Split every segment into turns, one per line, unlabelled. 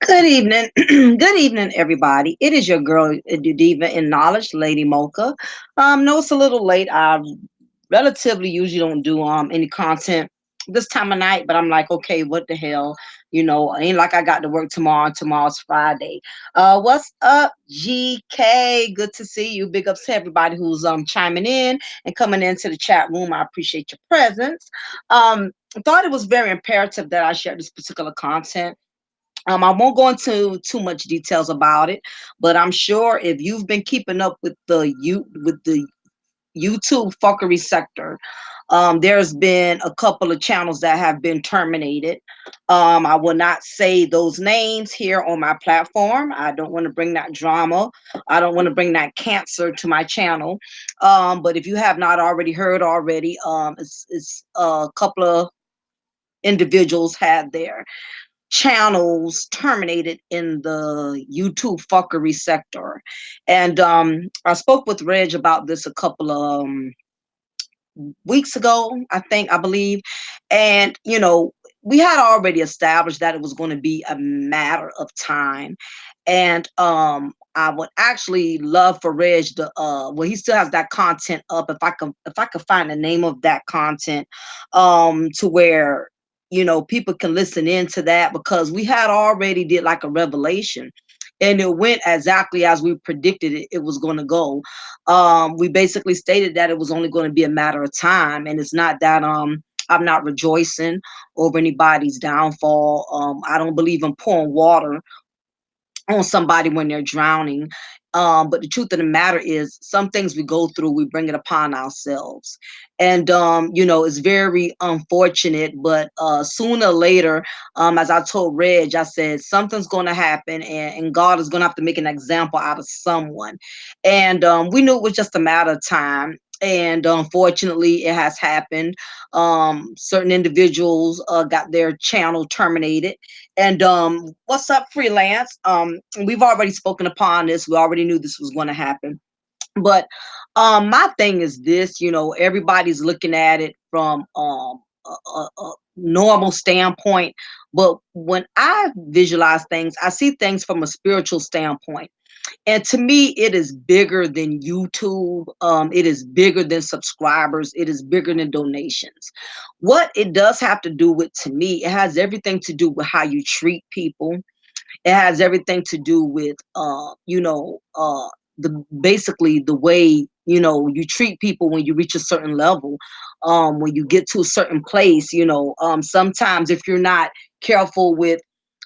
Good evening. Good evening, everybody. It is your girl, Diva in Knowledge, Lady Mocha. No, it's a little late. I relatively usually don't do any content this time of night, but I'm like, okay, what the hell? Ain't like I got to work tomorrow. And tomorrow's Friday. What's up, GK? Good to see you. Big ups to everybody who's chiming in and coming into the chat room. I appreciate your presence. I thought it was very imperative that I share this particular content. I won't go into too much details about it, but I'm sure if you've been keeping up with the YouTube fuckery sector, there's been a couple of channels that have been terminated. I will not say those names here on my platform. I don't want to bring that drama. I don't want to bring that cancer to my channel. But if you have not already heard already, it's a couple of individuals had their channels terminated in the YouTube fuckery sector. And I spoke with Reg about this a couple of weeks ago, I believe. And, we had already established that it was going to be a matter of time. And I would actually love for Reg to well, he still has that content up. If I could find the name of that content to where people can listen into that, because we had already did like a revelation and it went exactly as we predicted it was going to go. We basically stated that it was only going to be a matter of time, and it's not that I'm not rejoicing over anybody's downfall. I don't believe in pouring water on somebody when they're drowning. But the truth of the matter is, some things we go through, we bring it upon ourselves. And, it's very unfortunate, but sooner or later, as I told Reg, I said, something's going to happen, and God is going to have to make an example out of someone. And we knew it was just a matter of time. And unfortunately, it has happened. Certain individuals got their channel terminated. And what's up, freelance? We've already spoken upon this. We already knew this was going to happen. But my thing is this, everybody's looking at it from a normal standpoint. But when I visualize things, I see things from a spiritual standpoint. And to me, it is bigger than YouTube. It is bigger than subscribers. It is bigger than donations. What it does have to do with, to me, it has everything to do with how you treat people. It has everything to do with, the basically the way, you treat people when you reach a certain level. When you get to a certain place, sometimes if you're not careful with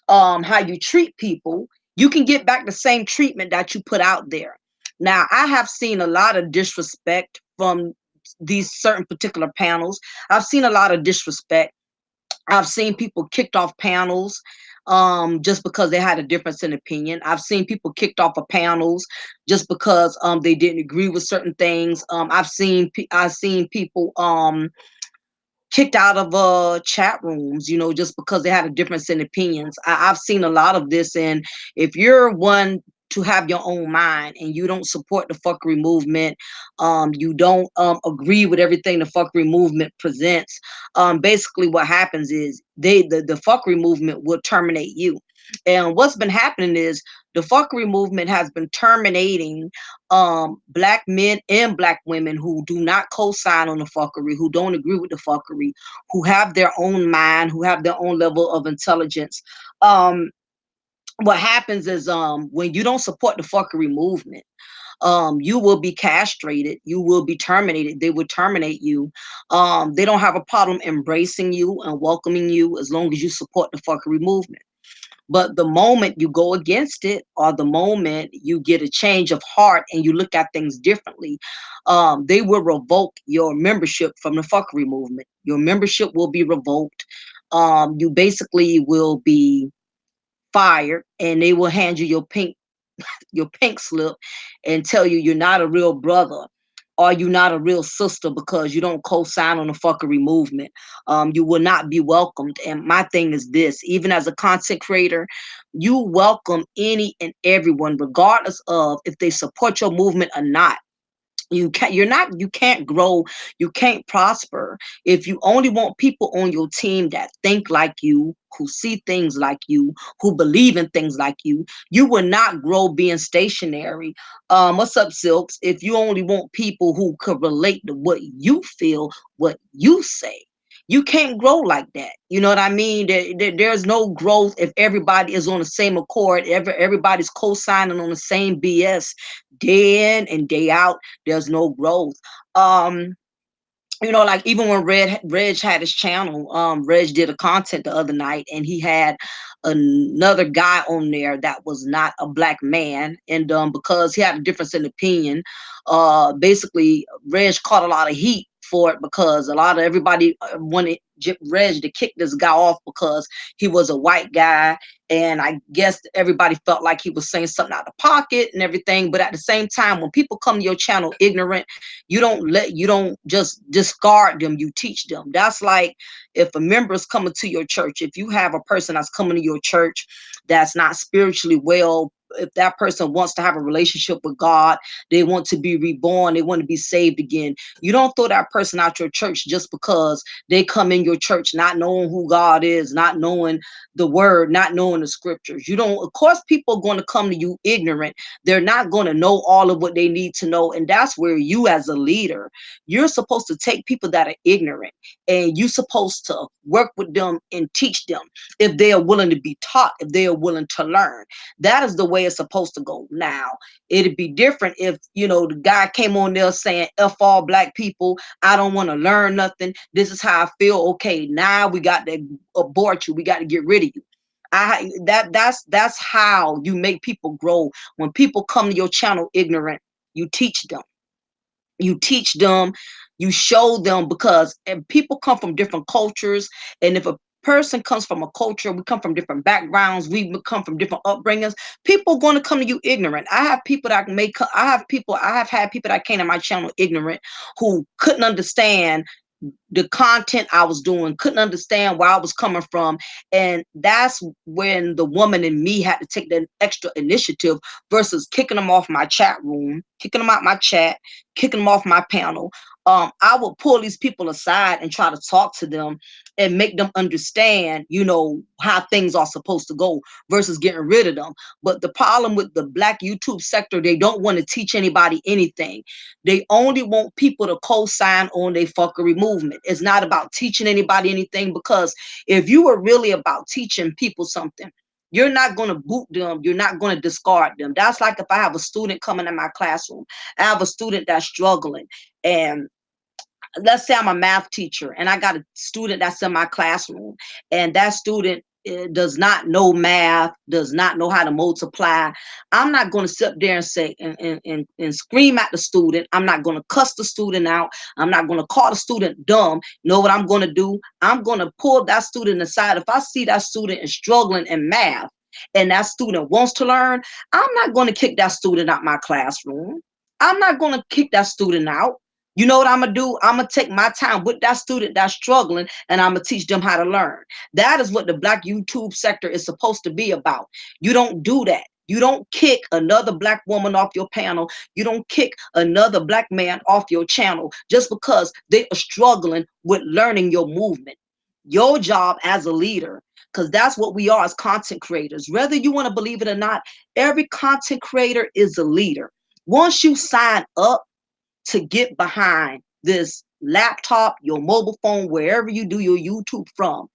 how you treat people, you can get back the same treatment that you put out there. Now, I have seen a lot of disrespect from these certain particular panels. I've seen a lot of disrespect. I've seen people kicked off panels. just because they had a difference in opinion. I've seen people kicked off of panels just because they didn't agree with certain things. I've seen people kicked out of chat rooms, just because they had a difference in opinions. I've seen a lot of this, and if you're one to have your own mind and you don't support the fuckery movement, you don't agree with everything the fuckery movement presents, basically what happens is the fuckery movement will terminate you. And what's been happening is the fuckery movement has been terminating black men and black women who do not co-sign on the fuckery, who don't agree with the fuckery, who have their own mind, who have their own level of intelligence. Um, what happens is when you don't support the fuckery movement, you will be castrated, you will be terminated, they will terminate you. They don't have a problem embracing you and welcoming you as long as you support the fuckery movement. But the moment you go against it, or the moment you get a change of heart and you look at things differently, they will revoke your membership from the fuckery movement. Your membership will be revoked. You basically will be fired, and they will hand you your pink slip and tell you you're not a real brother, or you're not a real sister because you don't co-sign on the fuckery movement. You will not be welcomed. And my thing is this: even as a content creator, you welcome any and everyone, regardless of if they support your movement or not. You can't grow, you can't prosper if you only want people on your team that think like you, who see things like you, who believe in things like you will not grow being stationary. What's up, Silks? If you only want people who could relate to what you feel, what you say, you can't grow like that. You know what I mean? There's no growth if everybody is on the same accord, everybody's co-signing on the same BS day in and day out. There's no growth. Um, like even when Reg had his channel, Reg did a content the other night, and he had another guy on there that was not a black man, and because he had a difference in opinion, basically Reg caught a lot of heat for it because a lot of everybody wanted Reg to kick this guy off because he was a white guy, and I guess everybody felt like he was saying something out of pocket and everything. But at the same time, when people come to your channel ignorant, you don't just discard them, you teach them. That's like if a member is coming to your church, if you have a person that's coming to your church that's not spiritually well, if that person wants to have a relationship with God, they want to be reborn, they want to be saved again, you don't throw that person out your church just because they come in your church not knowing who God is, not knowing the word, not knowing the scriptures. You don't, of course people are going to come to you ignorant. They're not going to know all of what they need to know. And that's where you as a leader, you're supposed to take people that are ignorant, and you're supposed to work with them and teach them if they are willing to be taught, if they are willing to learn. That is the way it's supposed to go. Now, it'd be different if, the guy came on there saying, F all black people, I don't want to learn nothing. This is how I feel. Okay, now we got to abort you. We got to get rid of you. That's how you make people grow. When people come to your channel ignorant, you teach them. You teach them, you show them, because and people come from different cultures, and if a person comes from a culture, we come from different backgrounds, we come from different upbringings, people are going to come to you ignorant. I have had people that came to my channel ignorant, who couldn't understand the content I was doing, couldn't understand where I was coming from. And that's when the woman in me had to take that extra initiative versus kicking them off my chat room, kicking them out my chat, kicking them off my panel. I would pull these people aside and try to talk to them and make them understand, how things are supposed to go versus getting rid of them. But the problem with the black YouTube sector, they don't want to teach anybody anything. They only want people to co-sign on their fuckery movement. It's not about teaching anybody anything, because if you were really about teaching people something, you're not going to boot them. You're not going to discard them. That's like if I have a student coming in my classroom, I have a student that's struggling, and let's say I'm a math teacher and I got a student that's in my classroom, and that student does not know math, does not know how to multiply, I'm not going to sit there and say and scream at the student. I'm not going to cuss the student out. I'm not going to call the student dumb. You know what I'm going to do? I'm going to pull that student aside. If I see that student is struggling in math and that student wants to learn, I'm not going to kick that student out my classroom. I'm not going to kick that student out. You know what I'm going to do? I'm going to take my time with that student that's struggling and I'm going to teach them how to learn. That is what the Black YouTube sector is supposed to be about. You don't do that. You don't kick another Black woman off your panel. You don't kick another Black man off your channel just because they are struggling with learning your movement. Your job as a leader, because that's what we are as content creators. Whether you want to believe it or not, every content creator is a leader. Once you sign up to get behind this laptop, your mobile phone, wherever you do your YouTube from,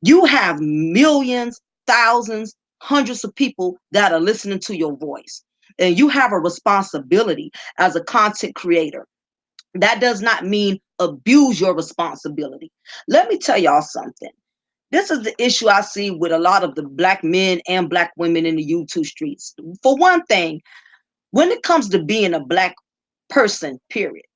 you have millions, thousands, hundreds of people that are listening to your voice. And you have a responsibility as a content creator. That does not mean abuse your responsibility. Let me tell y'all something. This is the issue I see with a lot of the Black men and Black women in the YouTube streets. For one thing, when it comes to being a Black person, period,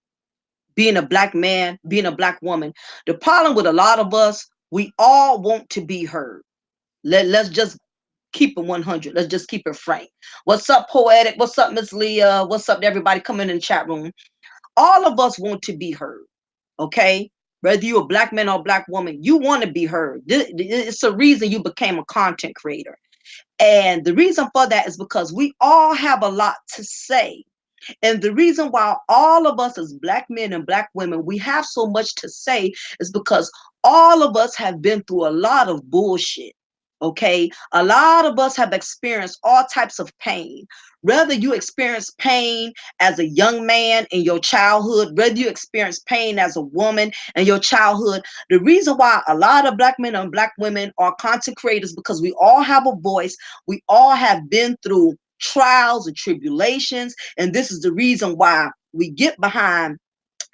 being a Black man, being a Black woman, the problem with a lot of us, we all want to be heard. Let's just keep it 100. Let's just keep it frank. What's up, Poetic? What's up, Miss Leah? What's up to everybody coming in the chat room? All of us want to be heard, okay? Whether you're a Black man or a Black woman, you want to be heard. It's a reason you became a content creator. And the reason for that is because we all have a lot to say. And the reason why all of us as Black men and Black women, we have so much to say is because all of us have been through a lot of bullshit. Okay, a lot of us have experienced all types of pain. Whether you experience pain as a young man in your childhood, whether you experience pain as a woman in your childhood, the reason why a lot of Black men and Black women are content creators because we all have a voice. We all have been through trials and tribulations, and this is the reason why we get behind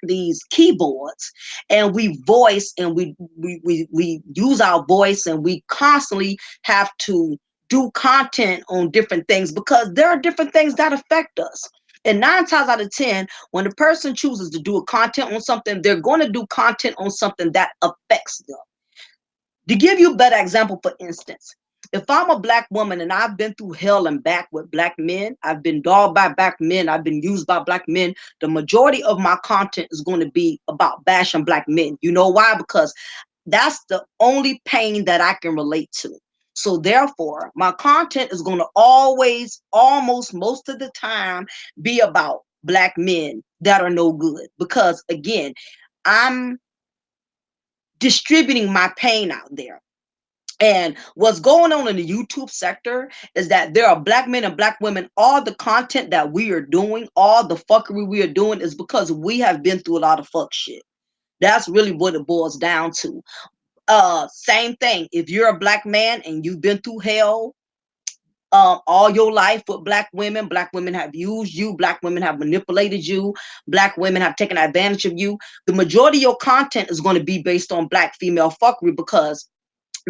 these keyboards and we voice and we use our voice and we constantly have to do content on different things because there are different things that affect us. And 9 times out of 10, when a person chooses to do a content on something, they're going to do content on something that affects them. To give you a better example, for instance, if I'm a Black woman and I've been through hell and back with Black men, I've been dogged by Black men, I've been used by Black men, the majority of my content is going to be about bashing Black men. You know why? Because that's the only pain that I can relate to. So therefore, my content is going to always, almost most of the time, be about Black men that are no good. Because again, I'm distributing my pain out there. And what's going on in the YouTube sector is that there are Black men and Black women. All the content that we are doing, all the fuckery we are doing is because we have been through a lot of fuck shit. That's really what it boils down to. Same thing. If you're a Black man and you've been through hell all your life with Black women have used you, Black women have manipulated you, Black women have taken advantage of you, the majority of your content is going to be based on Black female fuckery because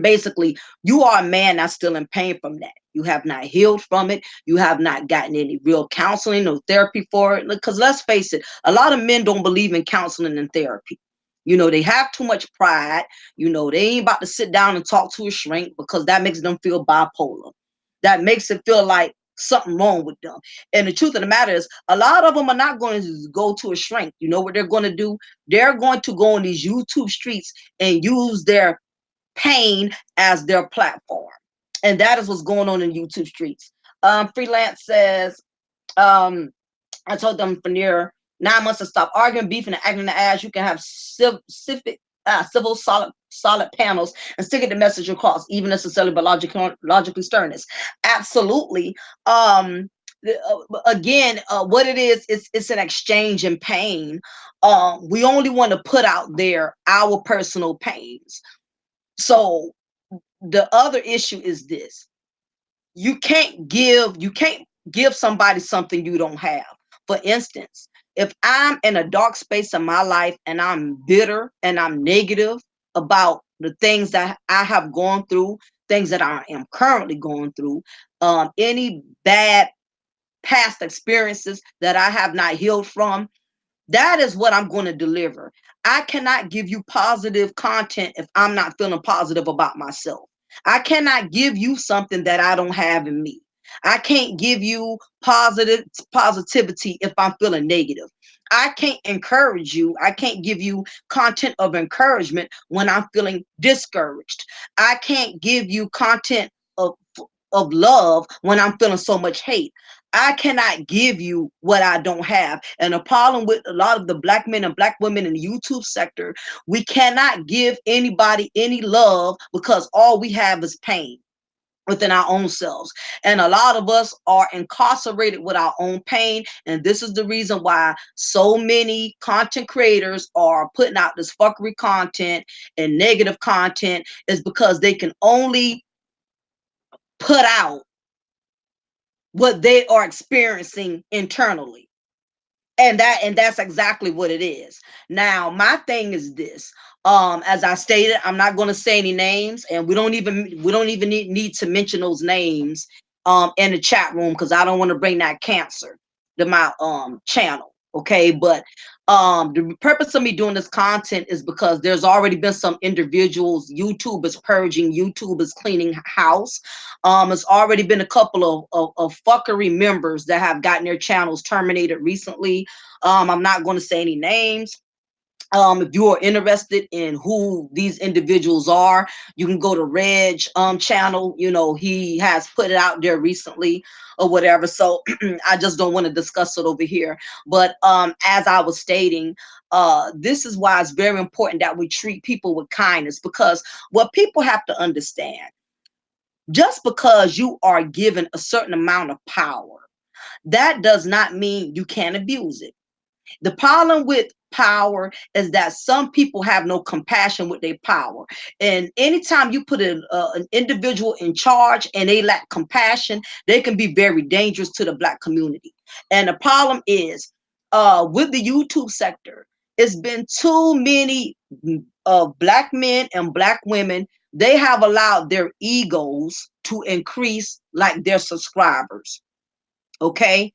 basically you are a man that's still in pain from that. You have not healed from it. You have not gotten any real counseling or therapy for it. Because let's face it, a lot of men don't believe in counseling and therapy. You know, they have too much pride. You know, they ain't about to sit down and talk to a shrink because that makes them feel bipolar. That makes it feel like something wrong with them. And the truth of the matter is, a lot of them are not going to go to a shrink. You know what they're going to do? They're going to go on these YouTube streets and use their pain as their platform. And that is what's going on in YouTube streets. Freelance says, I told them for near 9 months to stop arguing, beefing, and acting the ass. You can have civil solid panels and still get the message across, even necessarily but logically sternness. Absolutely. Again, what it is, it's an exchange in pain. We only want to put out there our personal pains. So the other issue is this: you can't give somebody something you don't have. For instance, if I'm in a dark space in my life and I'm bitter and I'm negative about the things that I have gone through, things that I am currently going through, any bad past experiences that I have not healed from, that is what I'm going to deliver. I cannot give you positive content if I'm not feeling positive about myself. I cannot give you something that I don't have in me. I can't give you positivity if I'm feeling negative. I can't encourage you. I can't give you content of encouragement when I'm feeling discouraged. I can't give you content of love when I'm feeling so much hate. I cannot give you what I don't have. And the problem with a lot of the black men and black women in the YouTube sector, we cannot give anybody any love because all we have is pain within our own selves. And a lot of us are incarcerated with our own pain. And this is the reason why so many content creators are putting out this fuckery content and negative content, is because they can only put out what they are experiencing internally. And that's exactly what it is. Now my thing is this, as I stated, I'm not going to say any names, and we don't even need to mention those names in the chat room, because I don't want to bring that cancer to my channel. Okay, but the purpose of me doing this content is because there's already been some individuals. YouTube is purging, YouTube is cleaning house. It's already been a couple of fuckery members that have gotten their channels terminated recently. I'm not going to say any names. If you are interested in who these individuals are, you can go to Reg channel. You know, he has put it out there recently or whatever. So I just don't want to discuss it over here. But as I was stating, this is why it's very important that we treat people with kindness, because what people have to understand, just because you are given a certain amount of power, that does not mean you can't abuse it. The problem with power is that some people have no compassion with their power. And anytime you put an individual in charge and they lack compassion, they can be very dangerous to the black community. And the problem is, with the YouTube sector, it's been too many black men and black women. They have allowed their egos to increase like their subscribers. Okay,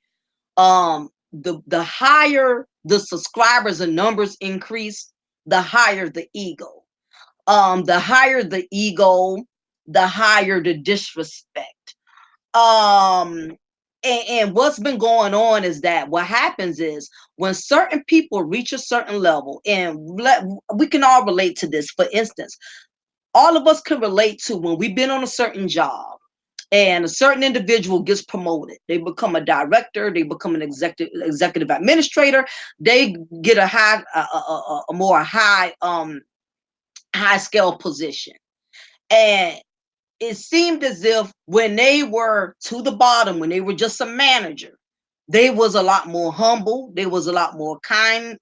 the higher the subscribers and numbers increase, the higher the ego. The higher the ego, the higher the disrespect. um and what's been going on is that what happens is, when certain people reach a certain level, and we can all relate to this. For instance, all of us can relate to when we've been on a certain job and a certain individual gets promoted. They become a director, they become an executive administrator, they get a more high scale position. And it seemed as if when they were to the bottom, when they were just a manager, they was a lot more humble, they was a lot more kind,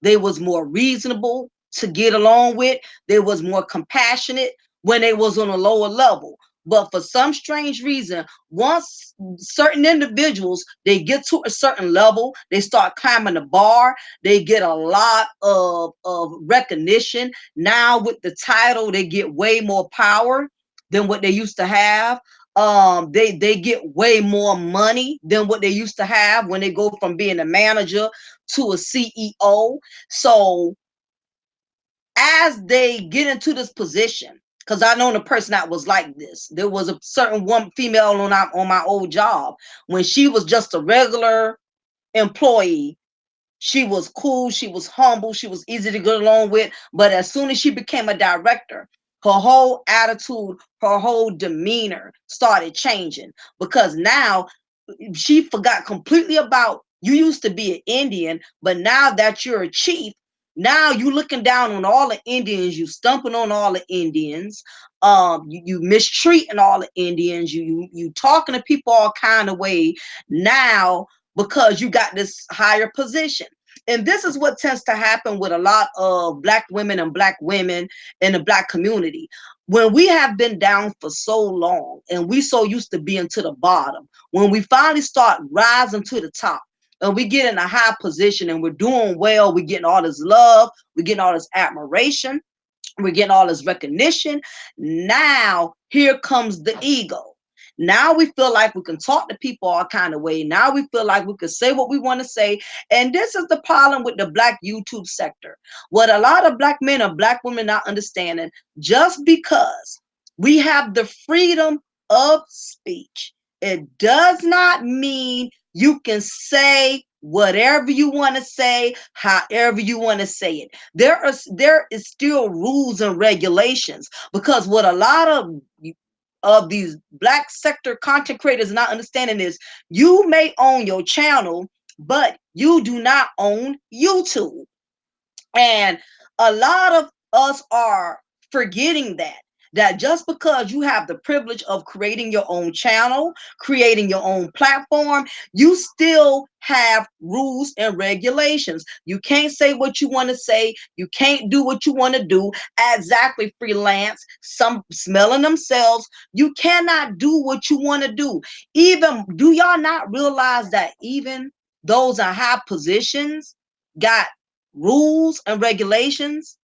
they was more reasonable to get along with, they was more compassionate when they was on a lower level. But for some strange reason, once certain individuals, they get to a certain level, they start climbing the bar, they get a lot of recognition. Now with the title, they get way more power than what they used to have. They get way more money than what they used to have when they go from being a manager to a CEO. So as they get into this position, because I know a person that was like this. There was a certain one female on my old job. When she was just a regular employee, she was cool, she was humble, she was easy to get along with. But as soon as she became a director, her whole attitude, her whole demeanor started changing, because now she forgot completely about, you used to be an Indian, but now that you're a chief, now you looking down on all the Indians, you stumping on all the Indians, you mistreating all the Indians, you talking to people all kind of way now, because you got this higher position. And this is what tends to happen with a lot of black women and black women in the black community. When we have been down for so long and we so used to being to the bottom, when we finally start rising to the top and we get in a high position and we're doing well, we're getting all this love, we're getting all this admiration, We're getting all this recognition. Now here comes the ego. Now we feel like we can talk to people all kind of way. Now we feel like we can say what we want to say. And this is the problem with the black YouTube sector. What a lot of black men and black women not understanding, just because we have the freedom of speech, it does not mean you can say whatever you want to say, however you want to say it. There is still rules and regulations, because what a lot of these black sector content creators not understanding is, you may own your channel, but you do not own YouTube. And a lot of us are forgetting that just because you have the privilege of creating your own channel, creating your own platform, you still have rules and regulations. You can't say what you want to say. You can't do what you want to do. Exactly, freelance, some smelling themselves. You cannot do what you want to do. Even, do y'all not realize that even those in high positions got rules and regulations?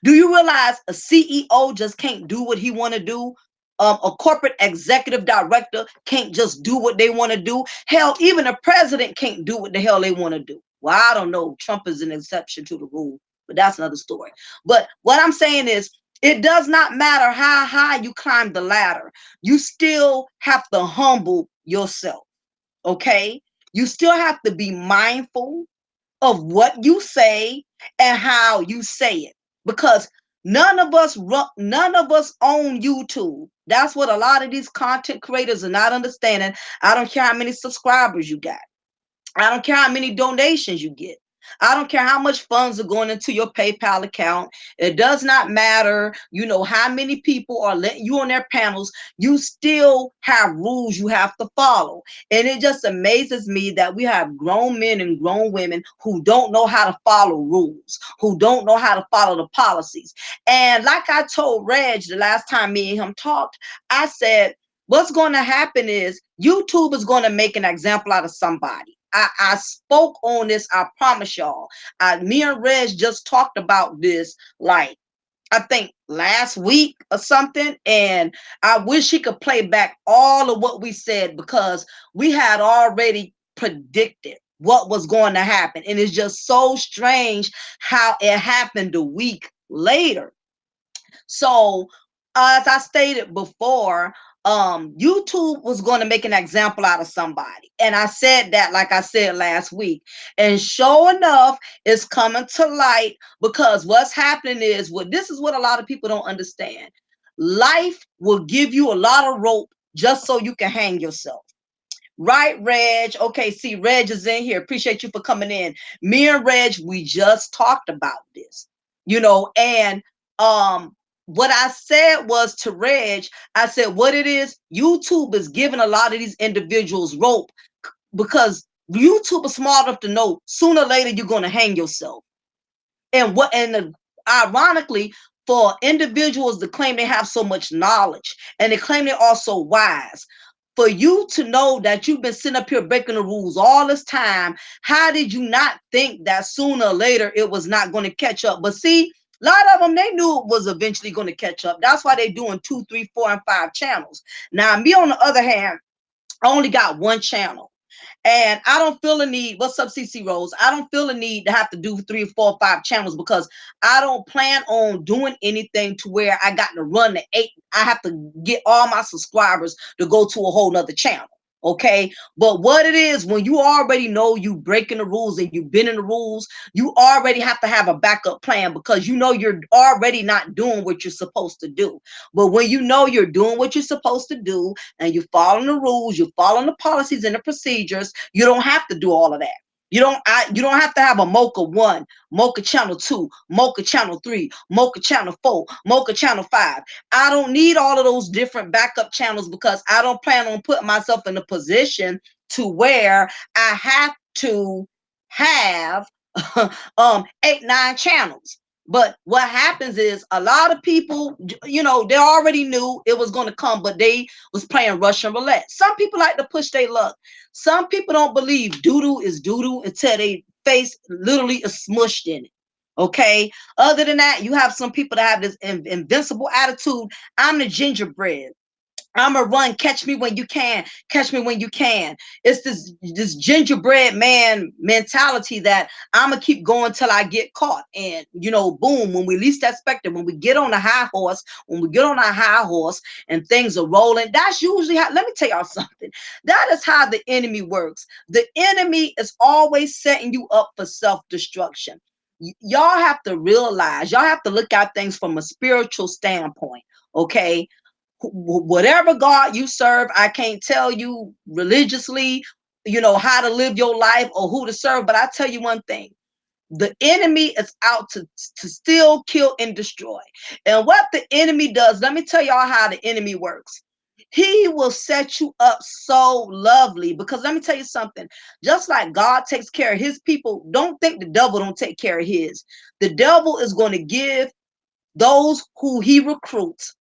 Do you realize a CEO just can't do what he want to do? A corporate executive director can't just do what they want to do. Hell, even a president can't do what the hell they want to do. Well, I don't know. Trump is an exception to the rule, but that's another story. But what I'm saying is, it does not matter how high you climb the ladder. You still have to humble yourself. Okay? You still have to be mindful of what you say and how you say it, because none of us own YouTube. That's what a lot of these content creators are not understanding. I don't care how many subscribers you got. I don't care how many donations you get. I don't care how much funds are going into your PayPal account. It does not matter, how many people are letting you on their panels. You still have rules you have to follow. And it just amazes me that we have grown men and grown women who don't know how to follow rules, who don't know how to follow the policies. And like I told Reg the last time me and him talked, I said, what's going to happen is YouTube is going to make an example out of somebody. I spoke on this. I promise y'all. Me and Reg just talked about this, like, I think last week or something. And I wish he could play back all of what we said, because we had already predicted what was going to happen. And it's just so strange how it happened a week later. So, as I stated before, YouTube was going to make an example out of somebody. And I said that, like I said last week. And sure enough, it's coming to light, because what's happening is, this is what a lot of people don't understand. Life will give you a lot of rope just so you can hang yourself. Right, Reg? Okay, see, Reg is in here. Appreciate you for coming in. Me and Reg, we just talked about this, and what I said was to Reg, I said, what it is, YouTube is giving a lot of these individuals rope, because YouTube is smart enough to know sooner or later you're going to hang yourself. Ironically, for individuals to claim they have so much knowledge and they claim they're also wise, for you to know that you've been sitting up here breaking the rules all this time, how did you not think that sooner or later it was not going to catch up? But see, a lot of them, they knew it was eventually going to catch up. That's why they're doing 2, 3, 4, and 5 channels. Now, me, on the other hand, I only got one channel. And I don't feel the need. What's up, CC Rose? I don't feel the need to have to do 3, 4, 5 channels, because I don't plan on doing anything to where I got to run the 8. I have to get all my subscribers to go to a whole nother channel. Okay. But what it is, when you already know you breaking the rules and you've been in the rules, you already have to have a backup plan, because you're already not doing what you're supposed to do. But when you know you're doing what you're supposed to do, and you're following the rules, you're following the policies and the procedures, you don't have to do all of that. You don't have to have a Mocha 1, Mocha channel 2, Mocha channel 3, Mocha channel 4, Mocha channel 5. I don't need all of those different backup channels, because I don't plan on putting myself in a position to where I have to have 8, 9 channels. But what happens is, a lot of people, they already knew it was going to come, but they was playing Russian roulette. Some people like to push their luck. Some people don't believe doo-doo is doo-doo until they face literally is smushed in it. Okay. Other than that, you have some people that have this invincible attitude. I'm the gingerbread. I'ma run, catch me when you can, catch me when you can. It's this gingerbread man mentality that I'ma keep going till I get caught. And boom, when we least expect it, when we get on the high horse, when we get on our high horse and things are rolling, that's usually how. Let me tell y'all something. That is how the enemy works. The enemy is always setting you up for self-destruction. Y'all have to realize, y'all have to look at things from a spiritual standpoint. Okay, whatever God you serve, I can't tell you religiously, how to live your life or who to serve, but I tell you one thing. The enemy is out to steal, kill, and destroy. And what the enemy does, let me tell y'all how the enemy works. He will set you up so lovely, because let me tell you something. Just like God takes care of his people, don't think the devil don't take care of his. The devil is going to give those who he recruits,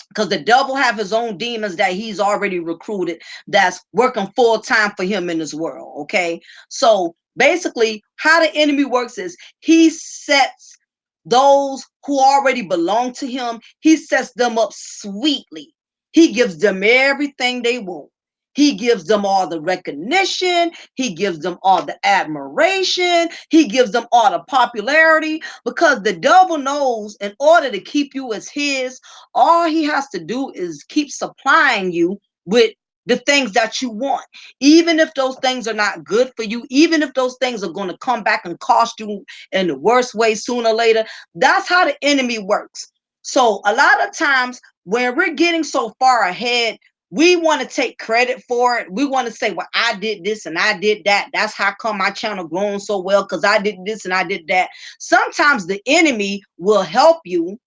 because the devil have his own demons that he's already recruited, that's working full time for him in this world. Okay, so basically how the enemy works is he sets those who already belong to him, he sets them up sweetly. He gives them everything they want. He gives them all the recognition. He gives them all the admiration. He gives them all the popularity, because the devil knows in order to keep you as his, all he has to do is keep supplying you with the things that you want, even if those things are not good for you, even if those things are going to come back and cost you in the worst way sooner or later. That's how the enemy works. So a lot of times when we're getting so far ahead, we want to take credit for it. We want to say, well, I did this and I did that. That's how come my channel growing so well, because I did this and I did that. Sometimes the enemy will help you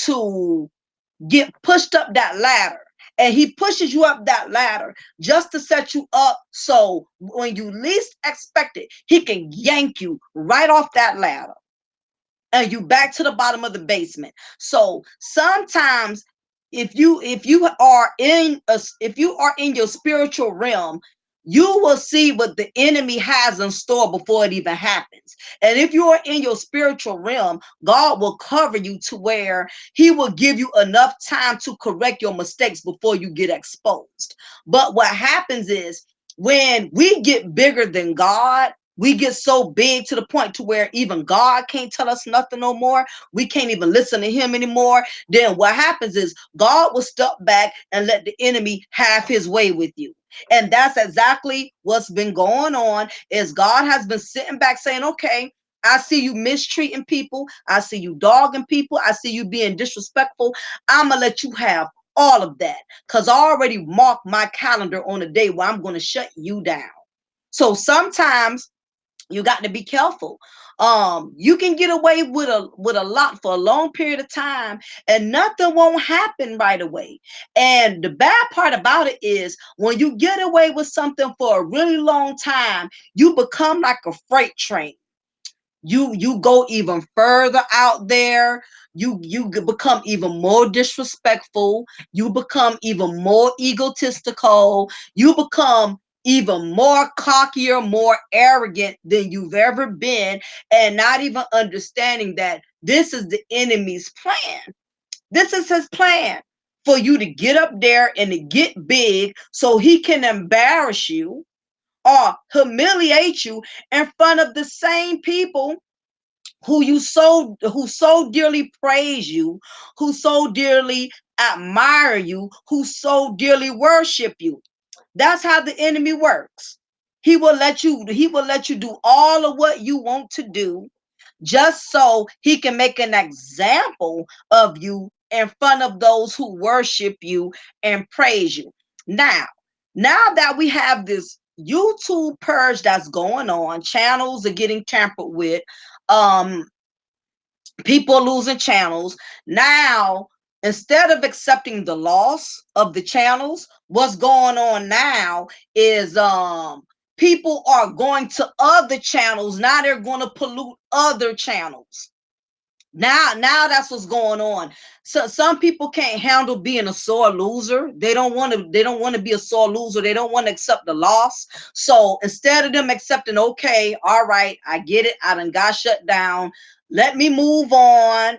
to get pushed up that ladder. And he pushes you up that ladder just to set you up so when you least expect it, he can yank you right off that ladder and you back to the bottom of the basement. So sometimes if you are in your spiritual realm, you will see what the enemy has in store before it even happens. And if you are in your spiritual realm, God will cover you to where he will give you enough time to correct your mistakes before you get exposed. But what happens is when we get bigger than God, we get so big to the point to where even God can't tell us nothing no more. We can't even listen to him anymore. Then what happens is God will step back and let the enemy have his way with you. And that's exactly what's been going on. Is God has been sitting back saying, okay, I see you mistreating people. I see you dogging people. I see you being disrespectful. I'm going to let you have all of that, because I already marked my calendar on a day where I'm going to shut you down. So sometimes you got to be careful. You can get away with a lot for a long period of time and nothing won't happen right away. And the bad part about it is when you get away with something for a really long time, you become like a freight train. You go even further out there. You become even more disrespectful. You become even more egotistical. You become even more cockier, more arrogant than you've ever been, and not even understanding that this is the enemy's plan. This is his plan, for you to get up there and to get big so he can embarrass you or humiliate you in front of the same people who so dearly praise you, who so dearly admire you, who so dearly worship you. That's how the enemy works. He will let you do all of what you want to do, just so he can make an example of you in front of those who worship you and praise you. Now, now that we have this YouTube purge that's going on, channels are getting tampered with, um, people are losing channels. Now, instead of accepting the loss of the channels, what's going on now is people are going to other channels. Now they're going to pollute other channels. Now that's what's going on. So some people can't handle being a sore loser. They don't want to be a sore loser. They don't want to accept the loss. So instead of them accepting, okay, all right, I get it, I done got shut down, Let me move on,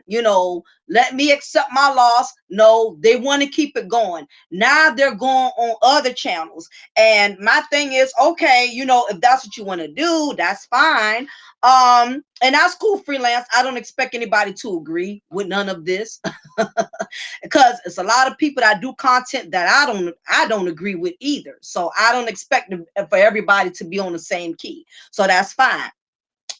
let me accept my loss. No, they want to keep it going. Now they're going on other channels. And my thing is, okay, if that's what you want to do, that's fine. And that's cool, freelance. I don't expect anybody to agree with none of this. Because it's a lot of people that do content that I don't agree with either. So I don't expect for everybody to be on the same key. So that's fine.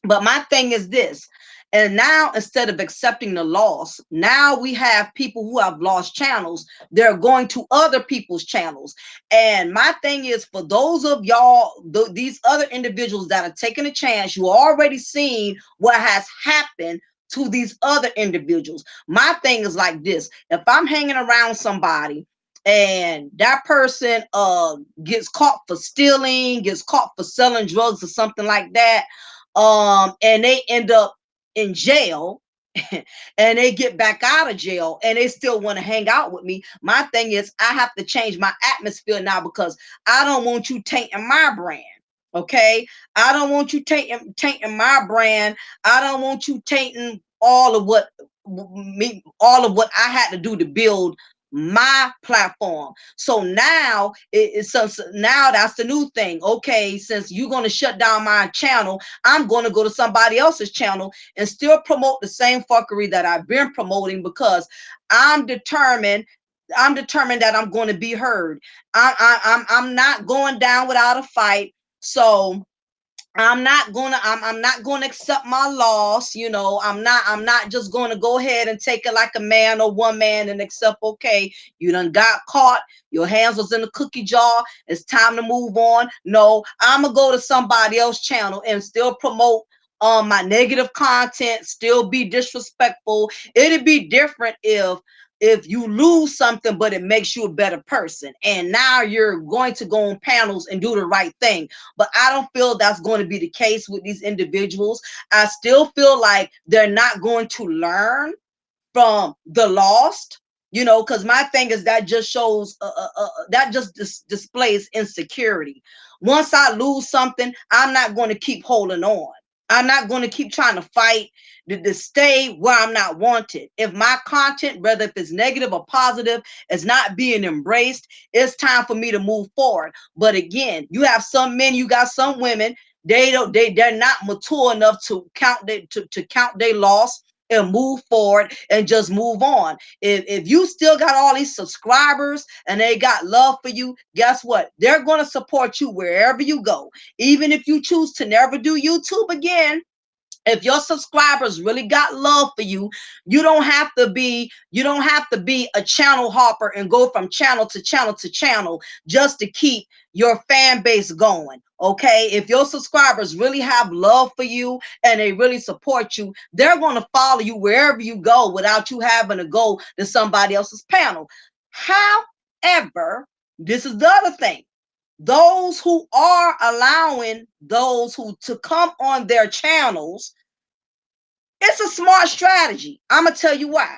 But my thing is this. And now, instead of accepting the loss, now we have people who have lost channels. They're going to other people's channels. And my thing is, for those of y'all, these other individuals that are taking a chance, you already seen what has happened to these other individuals. My thing is like this. If I'm hanging around somebody and that person gets caught for stealing, gets caught for selling drugs or something like that, and they end up in jail, and they get back out of jail and they still want to hang out with me, my thing is, I have to change my atmosphere now, because I don't want you tainting my brand. Okay, I don't want you tainting my brand. I don't want you tainting all of what I had to do to build my platform. So now now that's the new thing. Okay, since you're going to shut down my channel, I'm going to go to somebody else's channel and still promote the same fuckery that I've been promoting, because I'm determined. I'm determined that I'm going to be heard. I'm not going down without a fight. So I'm not gonna accept my loss. I'm not just gonna go ahead and take it like a man or woman and accept, okay, you done got caught, your hands was in the cookie jar, it's time to move on. No, I'm gonna go to somebody else's channel and still promote my negative content, still be disrespectful. It'd be different if you lose something, but it makes you a better person. And now you're going to go on panels and do the right thing. But I don't feel that's going to be the case with these individuals. I still feel like they're not going to learn from the lost, because my thing is that just shows, that just displays insecurity. Once I lose something, I'm not going to keep holding on. I'm not going to keep trying to fight to stay where I'm not wanted. If my content, whether if it's negative or positive, is not being embraced, it's time for me to move forward. But again, you have some men, you got some women, they're not mature enough to count their loss and move forward and just move on. If you still got all these subscribers and they got love for you, guess what? They're going to support you wherever you go. Even if you choose to never do YouTube again, if your subscribers really got love for you, you don't have to be a channel hopper and go from channel to channel to channel just to keep your fan base going. Okay, if your subscribers really have love for you and they really support you, they're going to follow you wherever you go without you having to go to somebody else's panel. However, this is the other thing. Those who are allowing those who to come on their channels, it's a smart strategy. I'm gonna tell you why.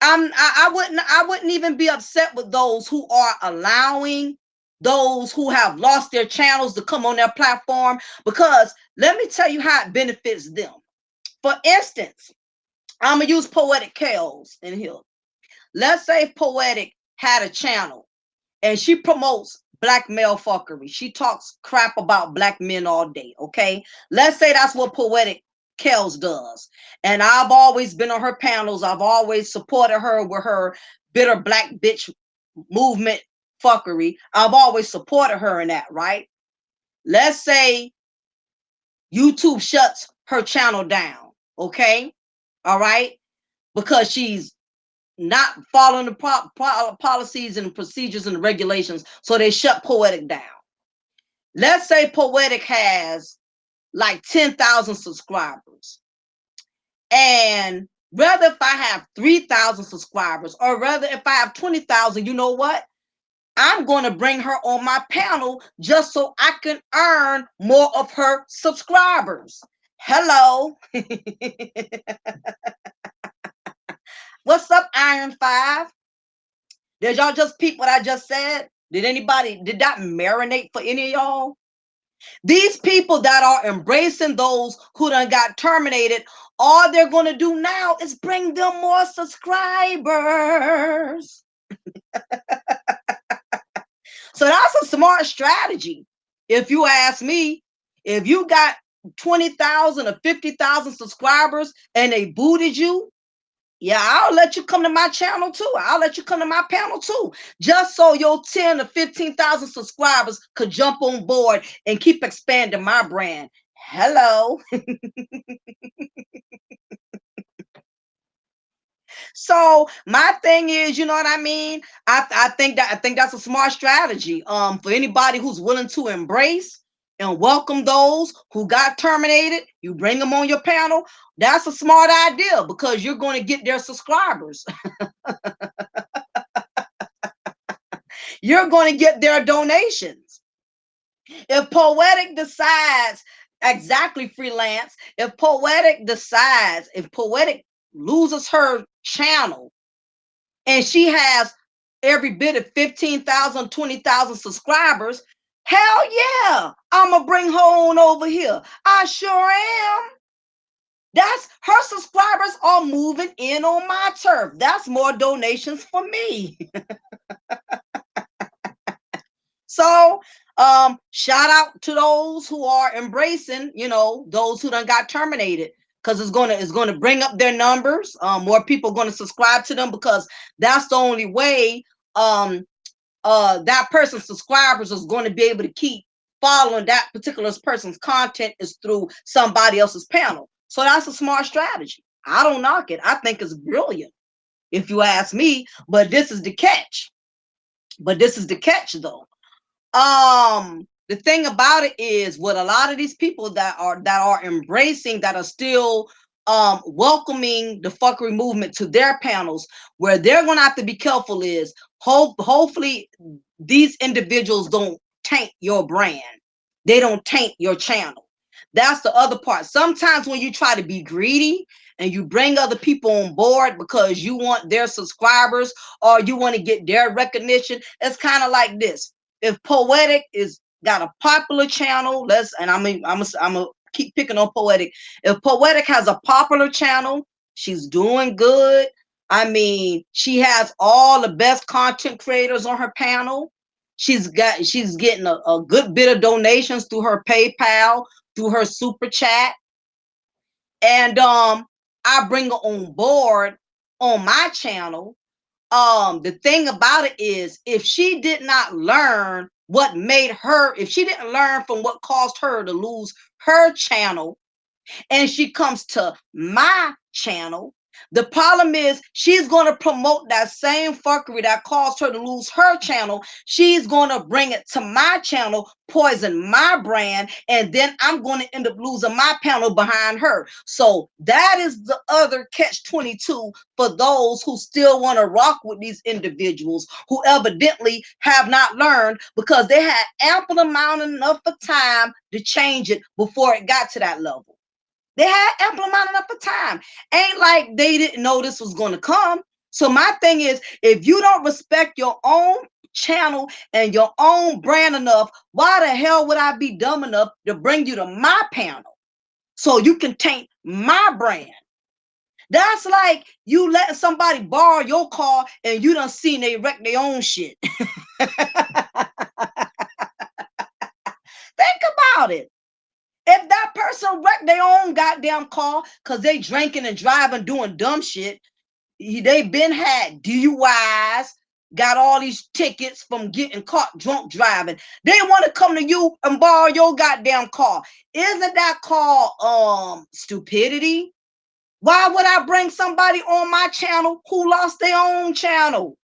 I wouldn't even be upset with those who are allowing those who have lost their channels to come on their platform, because let me tell you how it benefits them. For instance, I'm gonna use Poetic Kales in here. Let's say Poetic had a channel and she promotes black male fuckery. She talks crap about black men all day. Okay, let's say that's what Poetic Kels does. And I've always been on her panels. I've always supported her with her bitter black bitch movement fuckery. I've always supported her in that, right? Let's say YouTube shuts her channel down. Okay, all right, because she's not following the policies and procedures and regulations. So they shut Poetic down. Let's say Poetic has like 10,000 subscribers. And rather if I have 3,000 subscribers or rather if I have 20,000, you know what? I'm going to bring her on my panel just so I can earn more of her subscribers. Hello. What's up, Iron 5? Did y'all just peep what I just said? Did that marinate for any of y'all? These people that are embracing those who done got terminated, all they're going to do now is bring them more subscribers. So that's a smart strategy. If you ask me, if you got 20,000 or 50,000 subscribers and they booted you, yeah, I'll let you come to my channel too. I'll let you come to my panel too. Just so your 10 or 15,000 subscribers could jump on board and keep expanding my brand. Hello. So my thing is, you know what I mean? I think that's a smart strategy. For anybody who's willing to embrace and welcome those who got terminated, you bring them on your panel. That's a smart idea because you're going to get their subscribers. You're going to get their donations. If Poetic decides, exactly, freelance, if Poetic loses her channel and she has every bit of 15,000, 20,000 subscribers, hell yeah, I'm going to bring her on over here. I sure am. That's her subscribers are moving in on my turf. That's more donations for me. So shout out to those who are embracing, you know, those who done got terminated, because it's gonna bring up their numbers. More people are gonna subscribe to them because that's the only way that person's subscribers is going to be able to keep following that particular person's content is through somebody else's panel. So that's a smart strategy. I don't knock it. I think it's brilliant, if you ask me. But this is the catch. Though. The thing about it is, what a lot of these people that are embracing, that are still welcoming the fuckery movement to their panels, where they're gonna have to be careful is hopefully these individuals don't taint your brand. They don't taint your channel. That's the other part. Sometimes when you try to be greedy and you bring other people on board because you want their subscribers or you want to get their recognition, it's kind of like this. If Poetic is got a popular channel, I'm gonna keep picking on Poetic. If Poetic has a popular channel, she's doing good. I mean, she has all the best content creators on her panel. She's getting a good bit of donations through her PayPal, through her super chat, and I bring her on board on my channel. The thing about it is, if she did not learn what made her, if she didn't learn from what caused her to lose her channel, and she comes to my channel, the problem is she's going to promote that same fuckery that caused her to lose her channel. She's going to bring it to my channel, poison my brand, and then I'm going to end up losing my panel behind her. So that is the other catch 22 for those who still want to rock with these individuals who evidently have not learned, because they had ample amount enough of time to change it before it got to that level. They had ample amount enough of time. Ain't like they didn't know this was going to come. So my thing is, if you don't respect your own channel and your own brand enough, why the hell would I be dumb enough to bring you to my panel so you can taint my brand? That's like you letting somebody borrow your car and you done seen they wreck their own shit. Think about it. If that person wrecked their own goddamn car because they drinking and driving, doing dumb shit, they been had DUIs, got all these tickets from getting caught drunk driving. They want to come to you and borrow your goddamn car. Isn't that called stupidity? Why would I bring somebody on my channel who lost their own channel?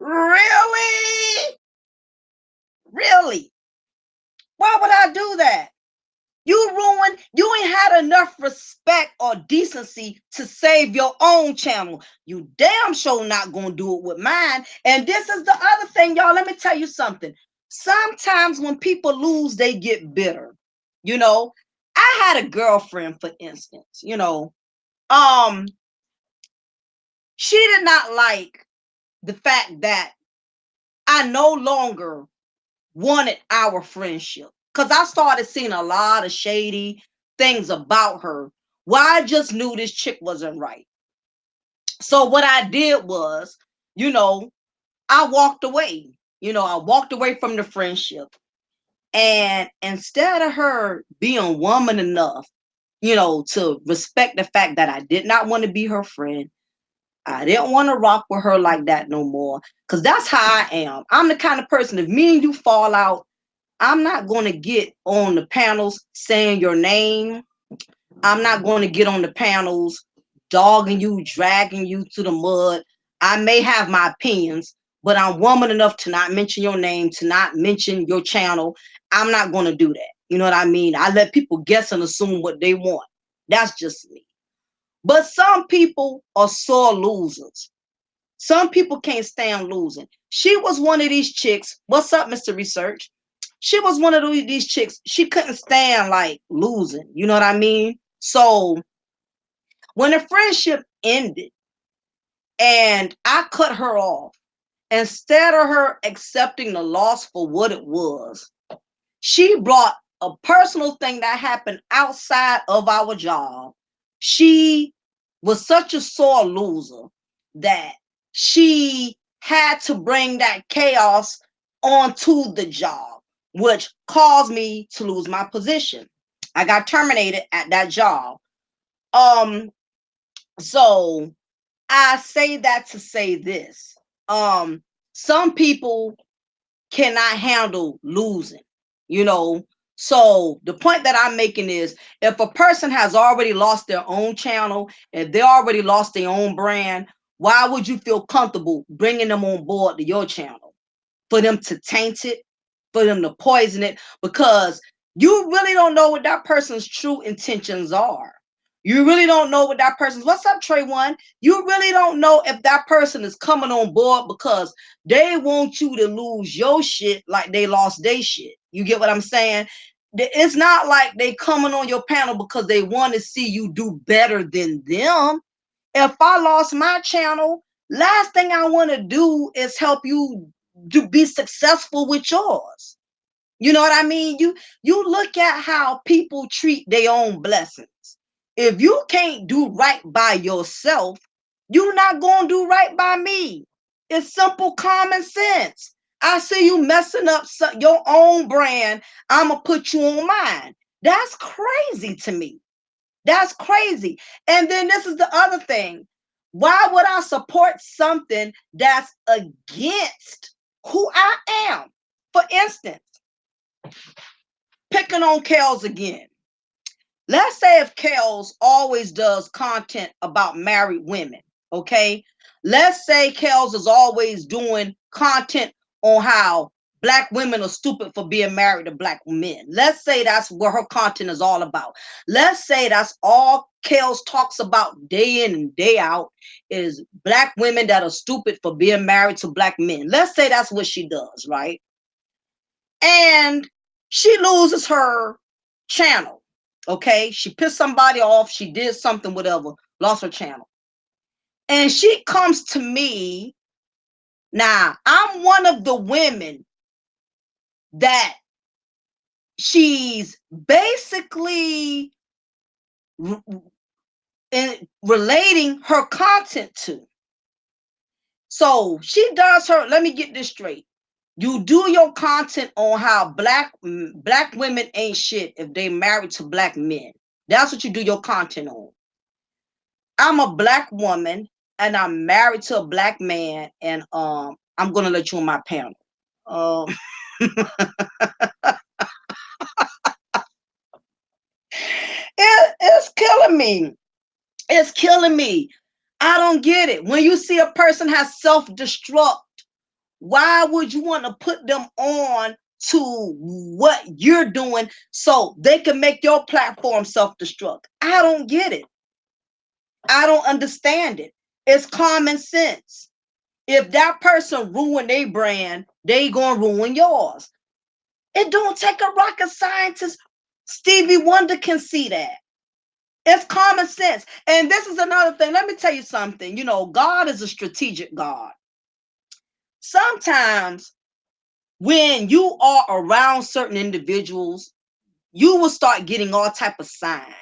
Really? Really? Why would I do that? You ain't had enough respect or decency to save your own channel. You damn sure not gonna do it with mine. And this is the other thing, y'all. Let me tell you something. Sometimes when people lose, they get bitter. You know, I had a girlfriend, for instance, she did not like the fact that I no longer wanted our friendship because I started seeing a lot of shady things about her. Well, I just knew this chick wasn't right. So what I did was, you know, I walked away. I walked away from the friendship. And instead of her being woman enough, to respect the fact that I did not want to be her friend, I didn't want to rock with her like that no more. Because that's how I am. I'm the kind of person, if me and you fall out, I'm not going to get on the panels saying your name. I'm not going to get on the panels dogging you, dragging you to the mud. I may have my opinions, but I'm woman enough to not mention your name, to not mention your channel. I'm not going to do that. You know what I mean? I let people guess and assume what they want. That's just me. But some people are sore losers. Some people can't stand losing. She was one of these chicks. What's up, Mr. Research? She was one of these chicks. She couldn't stand like losing. You know what I mean? So when the friendship ended and I cut her off, instead of her accepting the loss for what it was, she brought a personal thing that happened outside of our job. She was such a sore loser that she had to bring that chaos onto the job, which caused me to lose my position. I got terminated at that job. Um, so I say that to say this. Some people cannot handle losing, you know. So the point that I'm making is if a person has already lost their own channel and they already lost their own brand, why would you feel comfortable bringing them on board to your channel? For them to taint it, for them to poison it, because you really don't know what that person's true intentions are. You really don't know what that person's. What's up, Trey One? You really don't know if that person is coming on board because they want you to lose your shit like they lost their shit. You get what I'm saying? It's not like they coming on your panel because they want to see you do better than them. If I lost my channel, last thing I want to do is help you to be successful with yours. You know what I mean? You look at how people treat their own blessings. If you can't do right by yourself, you're not going to do right by me. It's simple common sense. I see you messing up your own brand. I'm going to put you on mine. That's crazy to me. That's crazy. And then this is the other thing. Why would I support something that's against who I am? For instance, picking on Kels again. Let's say if Kels always does content about married women, okay? Let's say Kels is always doing content on how black women are stupid for being married to black men. Let's say that's what her content is all about. Let's say that's all Kels talks about day in and day out is black women that are stupid for being married to black men. Let's say that's what she does, right? And she loses her channel. Okay, she pissed somebody off, she did something, whatever, lost her channel. And she comes to me. Now, I'm one of the women that she's basically relating her content to. So she does her, let me get this straight. You do your content on how black women ain't shit if they married to black men. That's what you do your content on. I'm a black woman and I'm married to a black man, and I'm gonna let you on my panel. Um, it's killing me. It's killing me. I don't get it. When you see a person has self-destruct, why would you want to put them on to what you're doing so they can make your platform self-destruct? I don't get it. I don't understand it. It's common sense. If that person ruin their brand, they gonna ruin yours. It don't take a rocket scientist. Stevie Wonder can see that. It's common sense. And this is another thing. Let me tell you something. God is a strategic God. Sometimes when you are around certain individuals, you will start getting all type of signs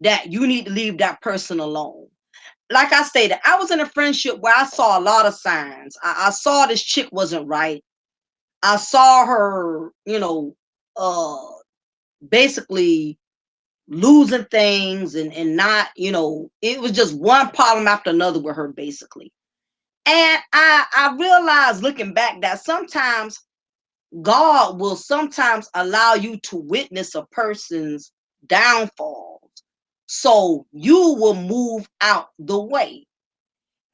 that you need to leave that person alone. Like I stated, I was in a friendship where I saw a lot of signs. I saw this chick wasn't right. I saw her, basically losing things and not, it was just one problem after another with her basically. And I realized looking back that sometimes God will sometimes allow you to witness a person's downfalls so you will move out the way.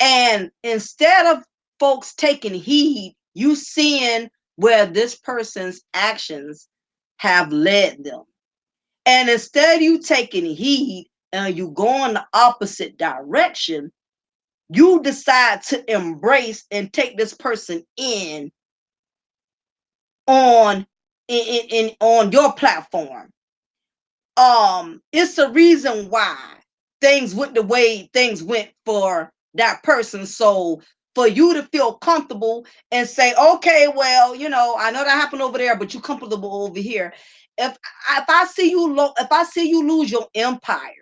And instead of folks taking heed, you seeing where this person's actions have led them. And instead of you taking heed and you going the opposite direction, you decide to embrace and take this person on on your platform. It's the reason why things went the way things went for that person. So for you to feel comfortable and say, okay, well, I know that happened over there, but you comfortable over here. If I see if I see you lose your empire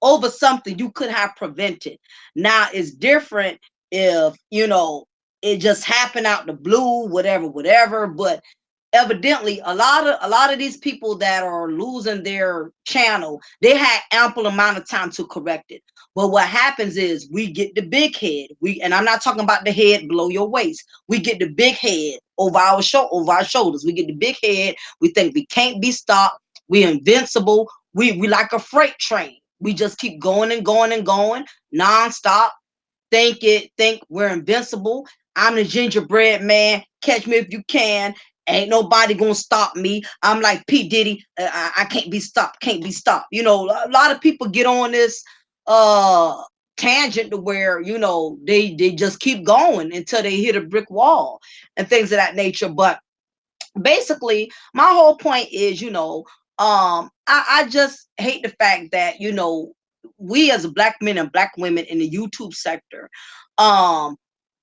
over something you could have prevented. Now it's different if it just happened out the blue, whatever. But evidently, a lot of these people that are losing their channel, they had ample amount of time to correct it. But what happens is we get the big head. And I'm not talking about the head below your waist. We get the big head over our shoulders. We get the big head. We think we can't be stopped. We're invincible. We like a freight train. We just keep going and going and going nonstop. Think we're invincible. I'm the gingerbread man. Catch me if you can. Ain't nobody gonna stop me. I'm like P. Diddy. I can't be stopped. Can't be stopped. A lot of people get on this uh tangent to where they just keep going until they hit a brick wall and things of that nature. But basically my whole point is I just hate the fact that we as black men and black women in the YouTube sector, um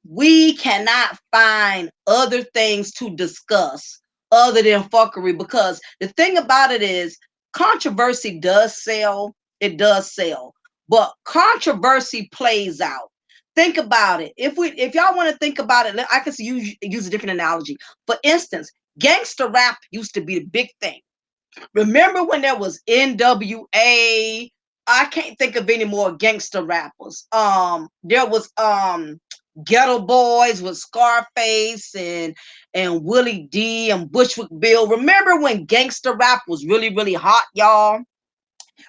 we cannot find other things to discuss other than fuckery, because the thing about it is controversy does sell. It does sell, but controversy plays out. Think about it. If y'all want to think about it, I can use a different analogy. For instance, gangster rap used to be the big thing. Remember when there was NWA? I can't think of any more gangster rappers. There was Ghetto Boys with Scarface and Willie D and Bushwick Bill. Remember when gangster rap was really really hot, y'all?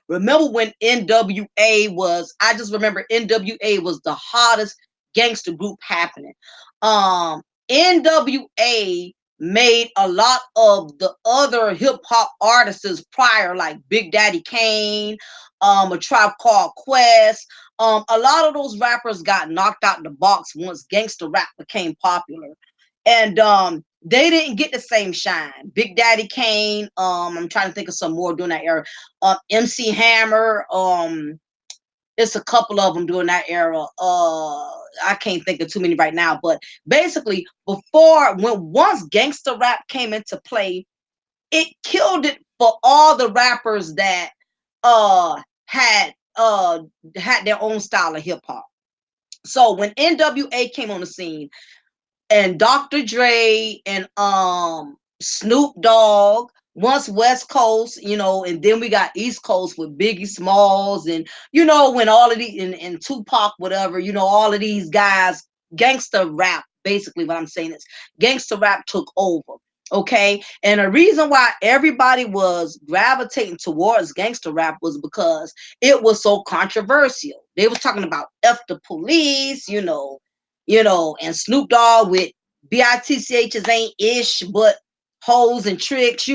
Remember when NWA was, I just remember NWA was the hottest gangster group happening. NWA made a lot of the other hip hop artists prior, like Big Daddy Kane, a Tribe Called Quest. A lot of those rappers got knocked out the box once gangster rap became popular. And they didn't get the same shine. Big Daddy Kane, I'm trying to think of some more during that era. MC Hammer, it's a couple of them during that era. I can't think of too many right now, but basically, once gangster rap came into play, it killed it for all the rappers that uh had uh had their own style of hip hop. So when NWA came on the scene, and Dr. Dre and Snoop Dogg. Once West Coast, and then we got East Coast with Biggie Smalls, and when all of these and Tupac, whatever, all of these guys, gangster rap, basically what I'm saying is gangster rap took over. Okay. And the reason why everybody was gravitating towards gangster rap was because it was so controversial. They was talking about F the police, and Snoop Dogg with bitch's ain't ish, but hoes and tricks.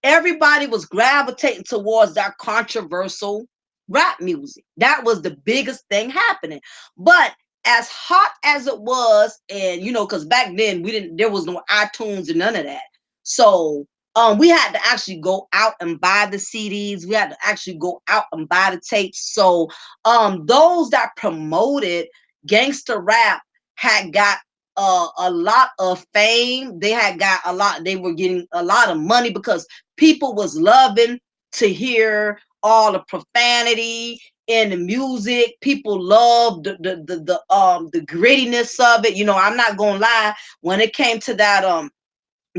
Everybody was gravitating towards that controversial rap music. That was the biggest thing happening. But as hot as it was, and because back then there was no iTunes and none of that. So we had to actually go out and buy the CDs. We had to actually go out and buy the tapes. So those that promoted gangster rap had got a lot of fame. They had got a lot. They were getting a lot of money because people was loving to hear all the profanity in the music. People loved the grittiness of it. You know, I'm not gonna lie. When it came to that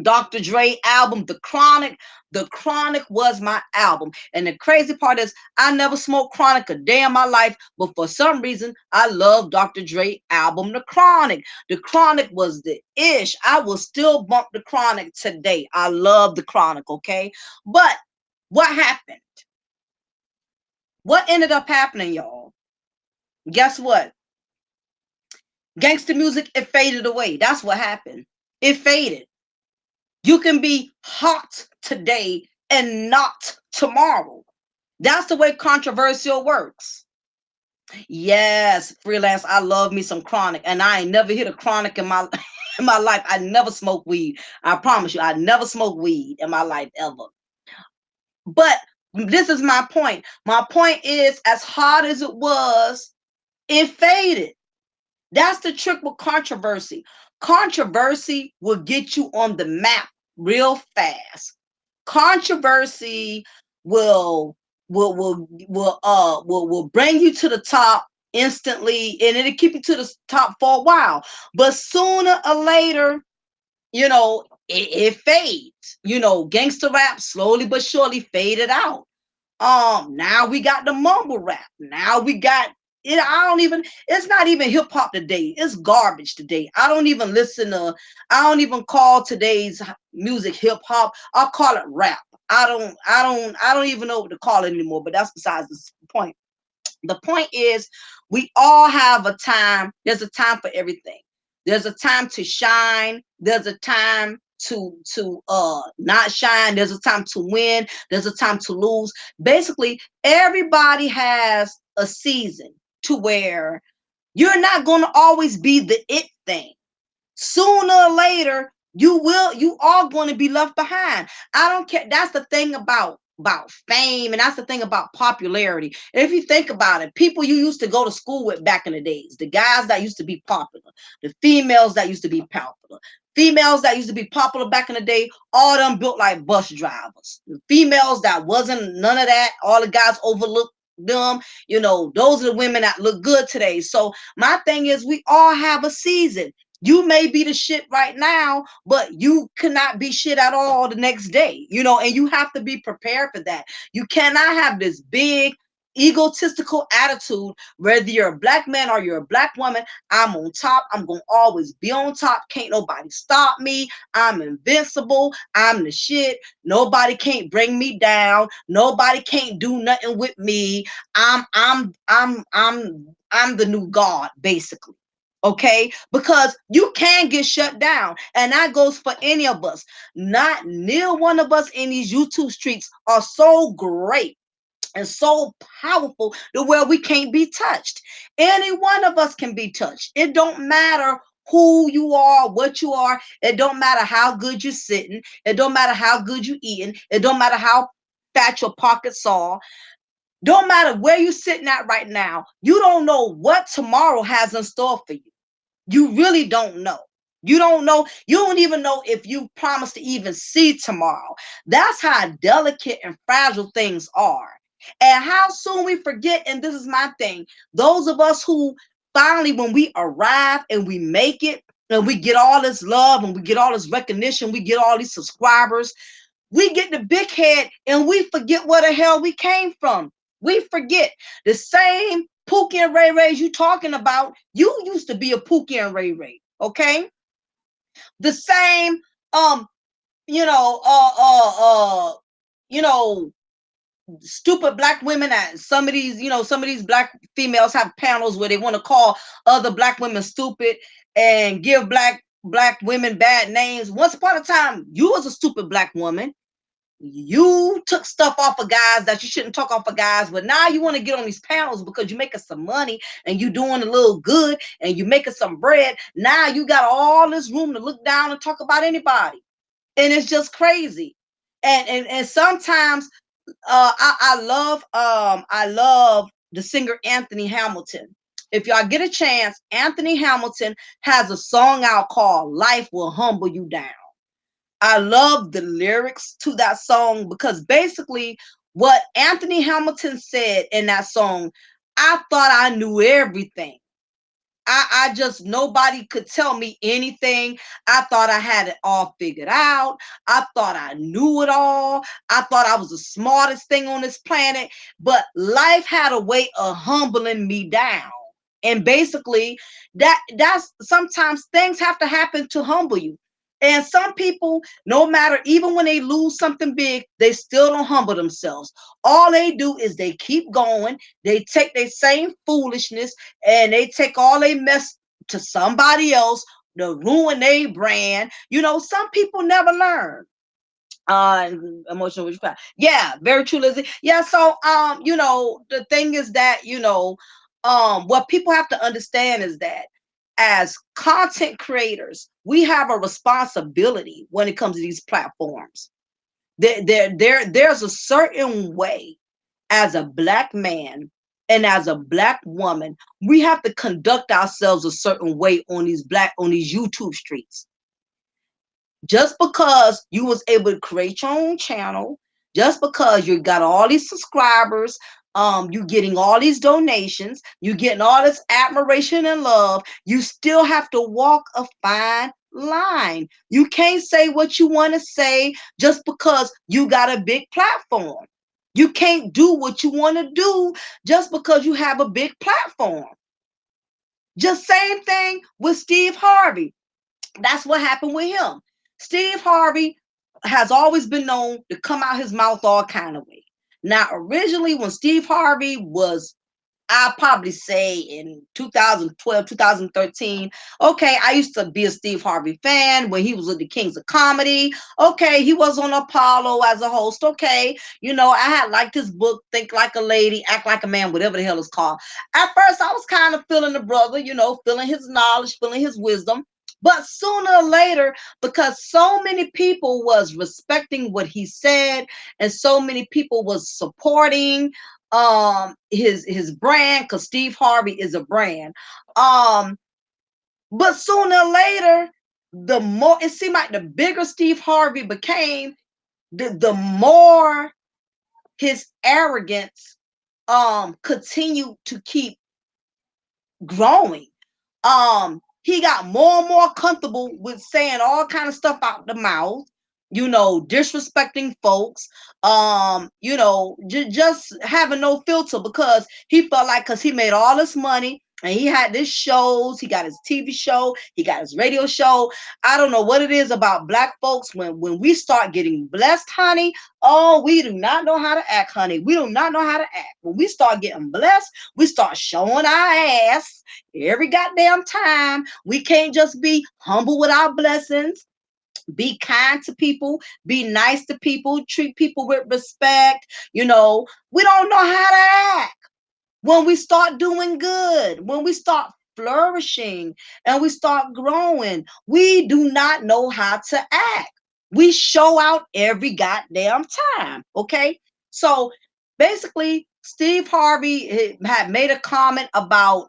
Dr. Dre album, The Chronic was my album. And the crazy part is I never smoked Chronic a day in my life, but for some reason I love Dr. Dre album, The Chronic. The Chronic was the ish. I will still bump The Chronic today. I love The Chronic, okay? But what happened? What ended up happening, y'all? Guess what? Gangster music, it faded away. That's what happened. It faded. You can be hot today and not tomorrow. That's the way controversial works. Yes, freelance. I love me some chronic, and I ain't never hit a chronic in my in my life. I never smoked weed. I promise you, I never smoked weed in my life ever. But this is my point. My point is, as hard as it was, it faded. That's the trick with controversy. Controversy will get you on the map real fast. Controversy will will bring you to the top instantly, and it'll keep you to the top for a while. But sooner or later, you know, it fades. You know, gangster rap slowly but surely faded out. Now we got the mumble rap. Now we got it. I don't even, it's not even hip hop today. It's garbage today. I don't even call today's music hip hop. I call it rap. I don't even know what to call it anymore, but that's besides the point. The point is, we all have a time. There's a time for everything. There's a time to shine. There's a time to not shine. There's a time to win. There's a time to lose. Basically, everybody has a season to where you're not going to always be the it thing. Sooner or later, you are going to be left behind. I don't care. That's the thing about fame, and that's the thing about popularity. If you think about it, people you used to go to school with back in the days, the guys that used to be popular, the females that used to be popular, females that used to be popular back in the day, all them built like bus drivers. The females that wasn't none of that, all the guys overlooked them. You know, those are the women that look good today. So my thing is, we all have a season. You may be the shit right now, but you cannot be shit at all the next day, you know, and you have to be prepared for that. You cannot have this big egotistical attitude, whether you're a black man or you're a black woman. I'm on top. I'm going to always be on top. Can't nobody stop me. I'm invincible. I'm the shit. Nobody can't bring me down. Nobody can't do nothing with me. I'm the new God, basically. Okay, because you can get shut down, and that goes for any of us. Not near one of us in these YouTube streets are so great and so powerful to where we can't be touched. Any one of us can be touched. It don't matter who you are, what you are. It don't matter how good you're sitting. It don't matter how good you eating. It don't matter how fat your pockets are. Don't matter where you're sitting at right now. You don't know what tomorrow has in store for you. You really don't know. You don't know. You don't even know if you promise to even see tomorrow. That's how delicate and fragile things are. And how soon we forget, and this is my thing, those of us who finally, when we arrive and we make it, and we get all this love and we get all this recognition, we get all these subscribers, we get the big head and we forget where the hell we came from. We forget the same Pookie and Ray Rays you talking about. You used to be a Pookie and Ray Ray, okay? The same, um, you know, you know, stupid black women that some of these, you know, some of these black females have panels where they want to call other black women stupid and give black women bad names. Once upon a time, you was a stupid black woman. You took stuff off of guys that you shouldn't talk off of guys, but now you want to get on these panels because you're making some money and you doing a little good and you're making some bread. Now you got all this room to look down and talk about anybody, and it's just crazy. And sometimes I love the singer Anthony Hamilton. If y'all get a chance, Anthony Hamilton has a song out called Life Will Humble You Down. I love the lyrics to that song because basically what Anthony Hamilton said in that song, I thought I knew everything. I just, nobody could tell me anything. I thought I had it all figured out. I thought I knew it all. I thought I was the smartest thing on this planet. But life had a way of humbling me down. And basically, that's sometimes things have to happen to humble you. And some people, no matter, even when they lose something big, they still don't humble themselves. All they do is they keep going. They take their same foolishness and they take all they mess to somebody else to ruin their brand. You know, some people never learn. Uh, Emotional witchcraft. Yeah, very true, Lizzie. Yeah, so you know, the thing is that, you know, what people have to understand is that as content creators, we have a responsibility when it comes to these platforms. There's a certain way as a black man and as a black woman, we have to conduct ourselves a certain way on these YouTube streets. Just because you was able to create your own channel, just because you got all these subscribers, you getting all these donations, you getting all this admiration and love, you still have to walk a fine line. You can't say what you want to say just because you got a big platform. You can't do what you want to do just because you have a big platform. Just same thing with Steve Harvey. That's what happened with him. Steve Harvey has always been known to come out his mouth all kind of way. Now, originally, when Steve Harvey was, I'll probably say in 2012, 2013. Okay, I used to be a Steve Harvey fan when he was with the Kings of Comedy. Okay, he was on Apollo as a host. Okay, you know, I had liked his book, Think Like a Lady, Act Like a Man, whatever the hell it's called. At first, I was kind of feeling the brother, you know, feeling his knowledge, feeling his wisdom. But sooner or later, because so many people was respecting what he said and so many people was supporting his brand, because Steve Harvey is a brand. um but sooner or later, the more it seemed like the bigger Steve Harvey became, the more his arrogance continued to keep growing. He got more and more comfortable with saying all kind of stuff out the mouth, you know, disrespecting folks, you know, just having no filter, because he felt like, because he made all this money and he had this shows, he got his TV show, he got his radio show. I don't know what it is about black folks, when we start getting blessed, honey. Oh, we do not know how to act, honey. We do not know how to act. When we start getting blessed, we start showing our ass every goddamn time. We can't just be humble with our blessings. Be kind to people, be nice to people, treat people with respect. You know, we don't know how to act when we start doing good, when we start flourishing and we start growing. We do not know how to act. We show out every goddamn time. Okay. So basically, Steve Harvey had made a comment about,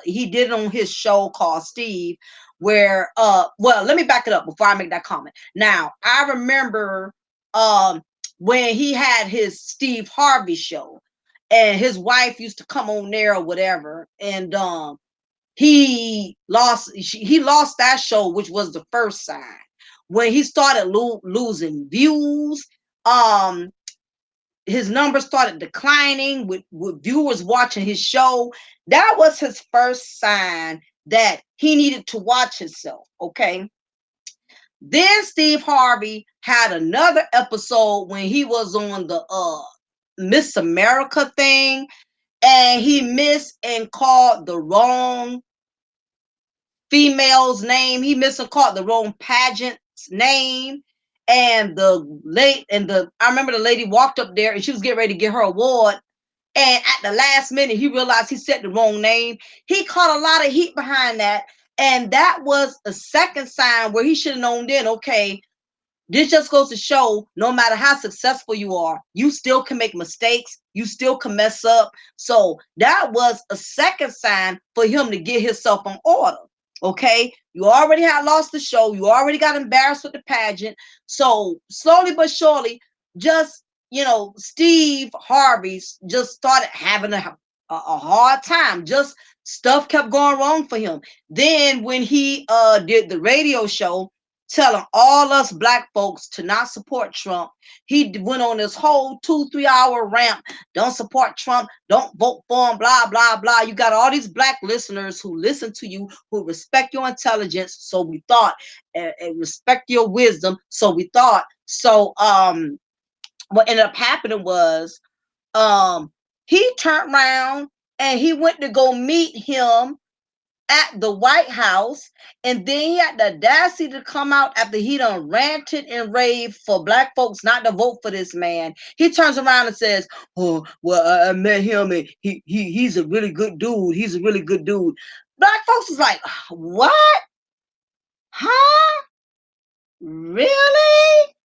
he did it on his show called Steve, where well, let me back it up before I make that comment. Now, I remember when he had his Steve Harvey show, and his wife used to come on there or whatever, and he lost that show, which was the first sign when he started losing views. um his numbers started declining with viewers watching his show. That was his first sign that he needed to watch himself. Okay. Then Steve Harvey had another episode when he was on the Miss America thing, and he missed and called the wrong female's name. He missed and called the wrong pageant's name. And I remember the lady walked up there and she was getting ready to get her award. And at the last minute, he realized he said the wrong name. He caught a lot of heat behind that. And that was a second sign where he should have known then, okay, This just goes to show no matter how successful you are, you still can make mistakes. You still can mess up. So that was a second sign for him to get himself in order. Okay. You already had lost the show. You already got embarrassed with the pageant. So slowly but surely, just, Steve Harvey's just started having a hard time. Just stuff kept going wrong for him. Then when he did the radio show, telling all us black folks to not support Trump. He went on this whole 2-3 hour rant. Don't support Trump. Don't vote for him. Blah blah blah. You got all these black listeners who listen to you, who respect your intelligence. So we thought, and respect your wisdom. So we thought. So what ended up happening was he turned around and he went to go meet him at the White House, and then he had the audacity to come out after he done ranted and raved for black folks not to vote for this man. He turns around and says, "Oh, well, I met him, and he's a really good dude. He's a really good dude." Black folks is like, "What? Huh? Really?"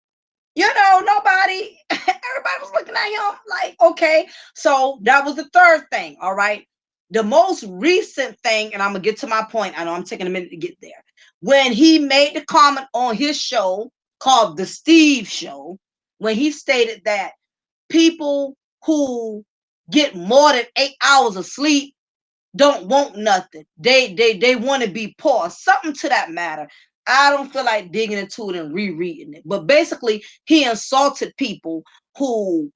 Nobody, everybody was looking at him like, okay. So that was the third thing. All right. The most recent thing, and I'm going to get to my point. I know I'm taking a minute to get there. When he made the comment on his show called The Steve Show, when he stated that people who get more than 8 hours of sleep don't want nothing. They want to be poor. Something to that matter. I don't feel like digging into it and rereading it. But basically, he insulted people who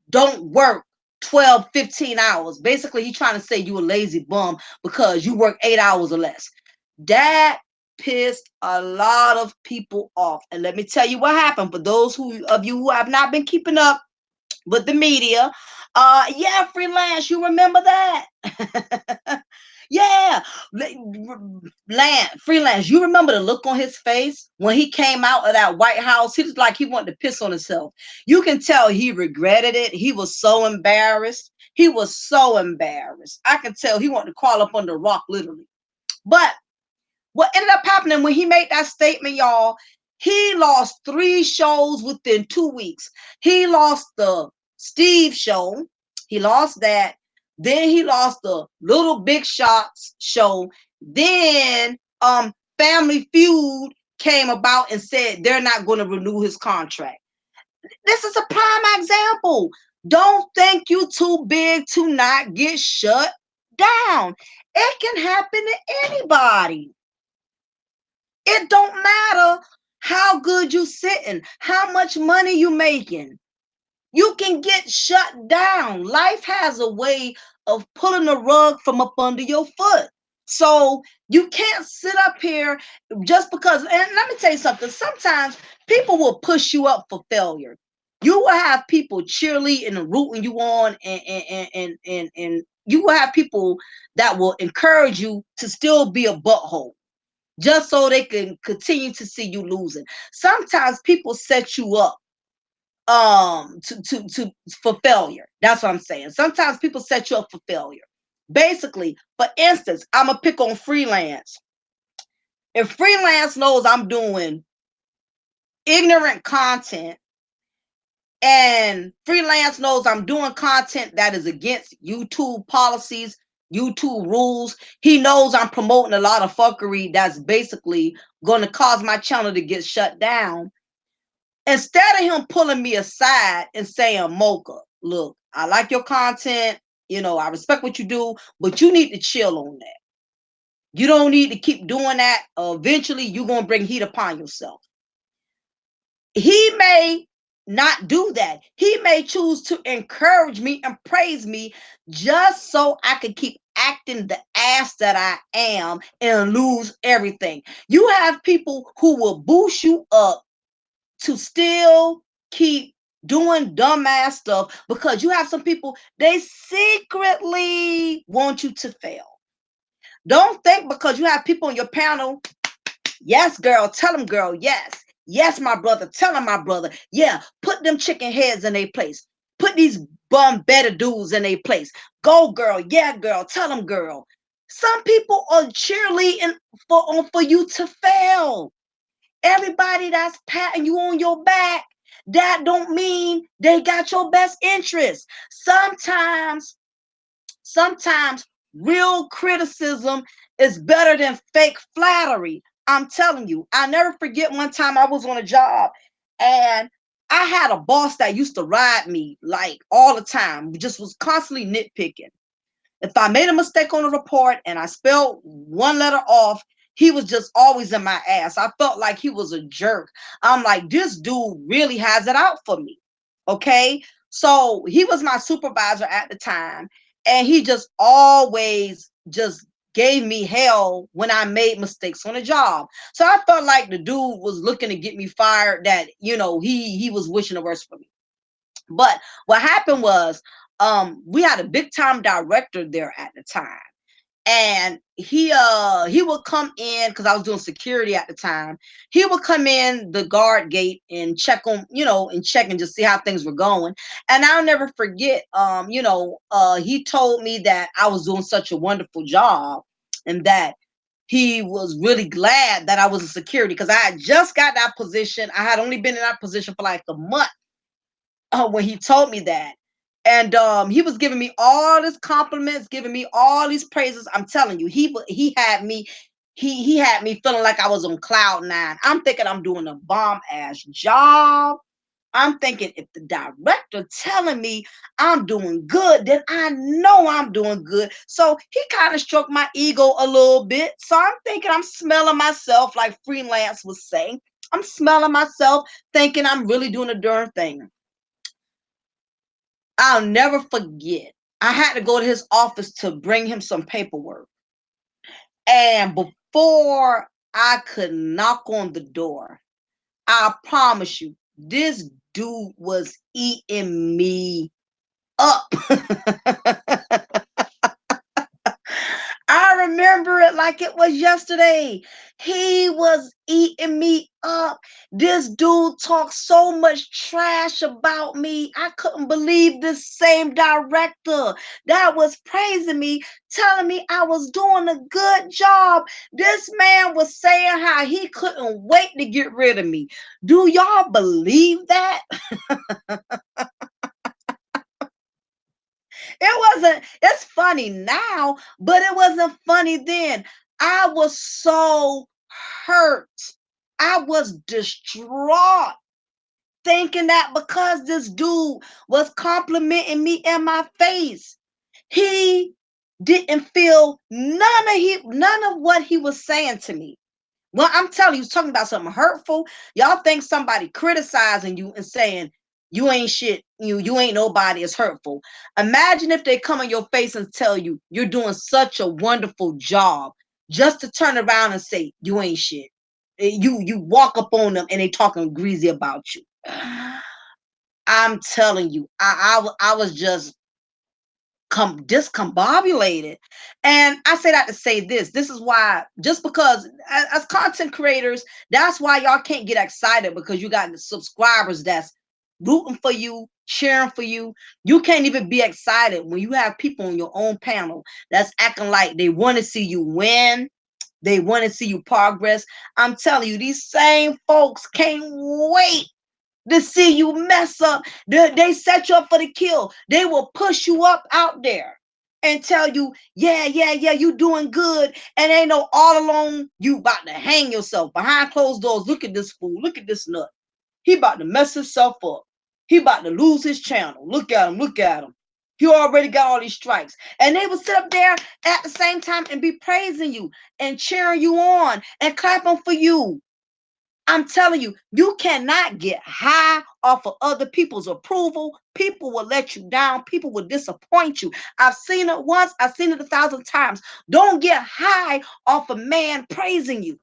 don't work 12, 15 hours. Basically, he's trying to say you a lazy bum because you work 8 hours or less. That pissed a lot of people off. And let me tell you what happened. For those of you who have not been keeping up with the media, yeah, freelance, you remember that? Yeah, freelance. You remember the look on his face when he came out of that White House? He was like he wanted to piss on himself. You can tell he regretted it. He was so embarrassed. He was so embarrassed. I can tell he wanted to crawl up under a rock, literally. But what ended up happening when he made that statement, y'all, he lost 3 shows within 2 weeks. He lost the Steve show. He lost that. Then he lost the Little Big Shots show. Then Family Feud came about and said they're not going to renew his contract. This is a prime example. Don't think you too big to not get shut down. It can happen to anybody. It don't matter how good you sitting, how much money you making. You can get shut down. Life has a way of pulling the rug from up under your foot. So you can't sit up here just because. And let me tell you something. Sometimes people will push you up for failure. You will have people cheerleading and rooting you on, and you will have people that will encourage you to still be a butthole just so they can continue to see you losing. Sometimes people set you up to for failure. That's what I'm saying. Sometimes people set you up for failure. Basically, for instance, I'm gonna pick on freelance. If freelance knows I'm doing ignorant content and freelance knows I'm doing content that is against YouTube policies, YouTube rules, he knows I'm promoting a lot of fuckery that's basically going to cause my channel to get shut down. Instead of him pulling me aside and saying, Mocha, look, I like your content, I respect what you do, but you need to chill on that. You don't need to keep doing that. Eventually, you're going to bring heat upon yourself. He may not do that. He may choose to encourage me and praise me just so I can keep acting the ass that I am and lose everything. You have people who will boost you up to still keep doing dumbass stuff because you have some people, they secretly want you to fail. Don't think because you have people on your panel, yes, girl, tell them, girl, yes. Yes, my brother, tell them, my brother. Yeah, put them chicken heads in their place. Put these bum better dudes in their place. Go, girl. Yeah, girl, tell them, girl. Some people are cheerleading for you to fail. Everybody that's patting you on your back, that don't mean they got your best interest. Sometimes real criticism is better than fake flattery. I'm telling you. I never forget one time I was on a job and I had a boss that used to ride me like all the time, just was constantly nitpicking. If I made a mistake on a report and I spelled one letter off, he was just always in my ass. I felt like he was a jerk. I'm like, this dude really has it out for me. Okay. So he was my supervisor at the time, and he just always just gave me hell when I made mistakes on a job. So I felt like the dude was looking to get me fired, that, he was wishing the worst for me. But what happened was, we had a big time director there at the time, and he would come in because I was doing security at the time. He would come in the guard gate and check on, and check and just see how things were going. And I'll never forget, he told me that I was doing such a wonderful job, and that he was really glad that I was a security, because I had just got that position. I had only been in that position for like a month, when he told me that. And he was giving me all his compliments, giving me all these praises. I'm telling you, he had me, he had me feeling like I was on cloud nine. I'm thinking I'm doing a bomb ass job. I'm thinking, if the director telling me I'm doing good, then I know I'm doing good. So he kind of stroked my ego a little bit. So I'm thinking I'm smelling myself, like Freelance was saying. I'm smelling myself, thinking I'm really doing a darn thing. I'll never forget. I had to go to his office to bring him some paperwork. And before I could knock on the door, I promise you, this dude was eating me up. I remember it like it was yesterday. He was eating me up. This dude talked so much trash about me. I couldn't believe this same director that was praising me, telling me I was doing a good job. This man was saying how he couldn't wait to get rid of me. Do y'all believe that? It's funny now, but it wasn't funny then. I was so hurt. I was distraught, thinking that because this dude was complimenting me in my face, he didn't feel none of what he was saying to me. Well, I'm telling you, he's talking about something hurtful. Y'all think somebody criticizing you and saying you ain't shit, you ain't nobody is hurtful. Imagine if they come in your face and tell you you're doing such a wonderful job, just to turn around and say you ain't shit. You walk up on them and they talking greasy about you. I'm telling you, I was just discombobulated. And I say that to say this is why, just because as content creators, that's why y'all can't get excited, because you got the subscribers that's rooting for you, cheering for you. You can't even be excited when you have people on your own panel that's acting like they want to see you win, they want to see you progress. I'm telling you, these same folks can't wait to see you mess up. They set you up for the kill. They will push you up out there and tell you, yeah, you doing good. And they know all along you about to hang yourself behind closed doors. Look at this fool. Look at this nut. He about to mess himself up. He about to lose his channel. Look at him. Look at him. He already got all these strikes. And they will sit up there at the same time and be praising you and cheering you on and clapping for you. I'm telling you, you cannot get high off of other people's approval. People will let you down. People will disappoint you. I've seen it once. I've seen it 1,000 times. Don't get high off a man praising you,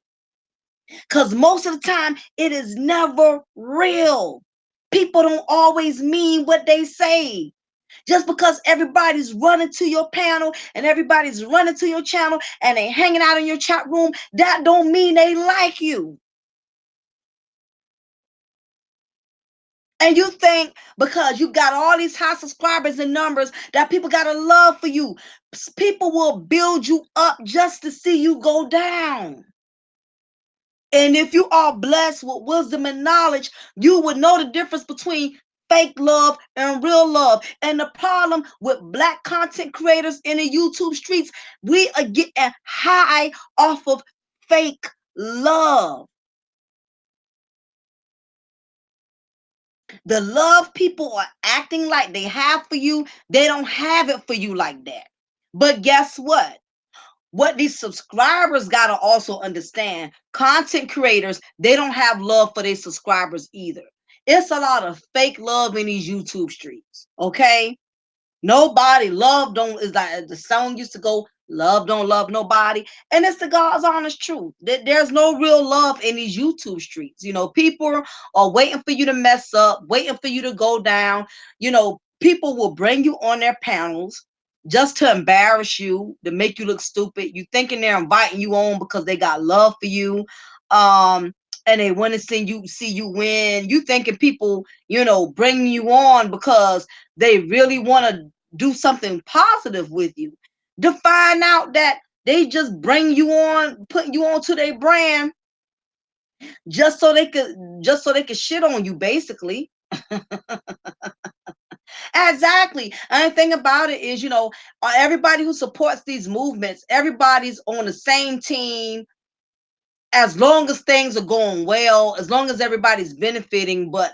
because most of the time it is never real. People don't always mean what they say. Just because everybody's running to your panel and everybody's running to your channel and they hanging out in your chat room, that don't mean they like you. And you think because you got all these high subscribers and numbers that people got a love for you. People will build you up just to see you go down. And if you are blessed with wisdom and knowledge, you would know the difference between fake love and real love. And the problem with black content creators in the YouTube streets, we are getting high off of fake love. The love people are acting like they have for you, they don't have it for you like that. But guess what? What these subscribers got to also understand, content creators, they don't have love for their subscribers either. It's a lot of fake love in these YouTube streets, okay? Nobody love don't is like the song used to go, love don't love nobody. And it's the God's honest truth. There's no real love in these YouTube streets. People are waiting for you to mess up, waiting for you to go down. People will bring you on their panels just to embarrass you, to make you look stupid. You thinking they're inviting you on because they got love for you. Um, and they want to see you win. You thinking people, bring you on because they really want to do something positive with you, to find out that they just bring you on, putting you onto their brand just so they could shit on you, basically. Exactly. And the thing about it is, everybody who supports these movements, everybody's on the same team, as long as things are going well, as long as everybody's benefiting. But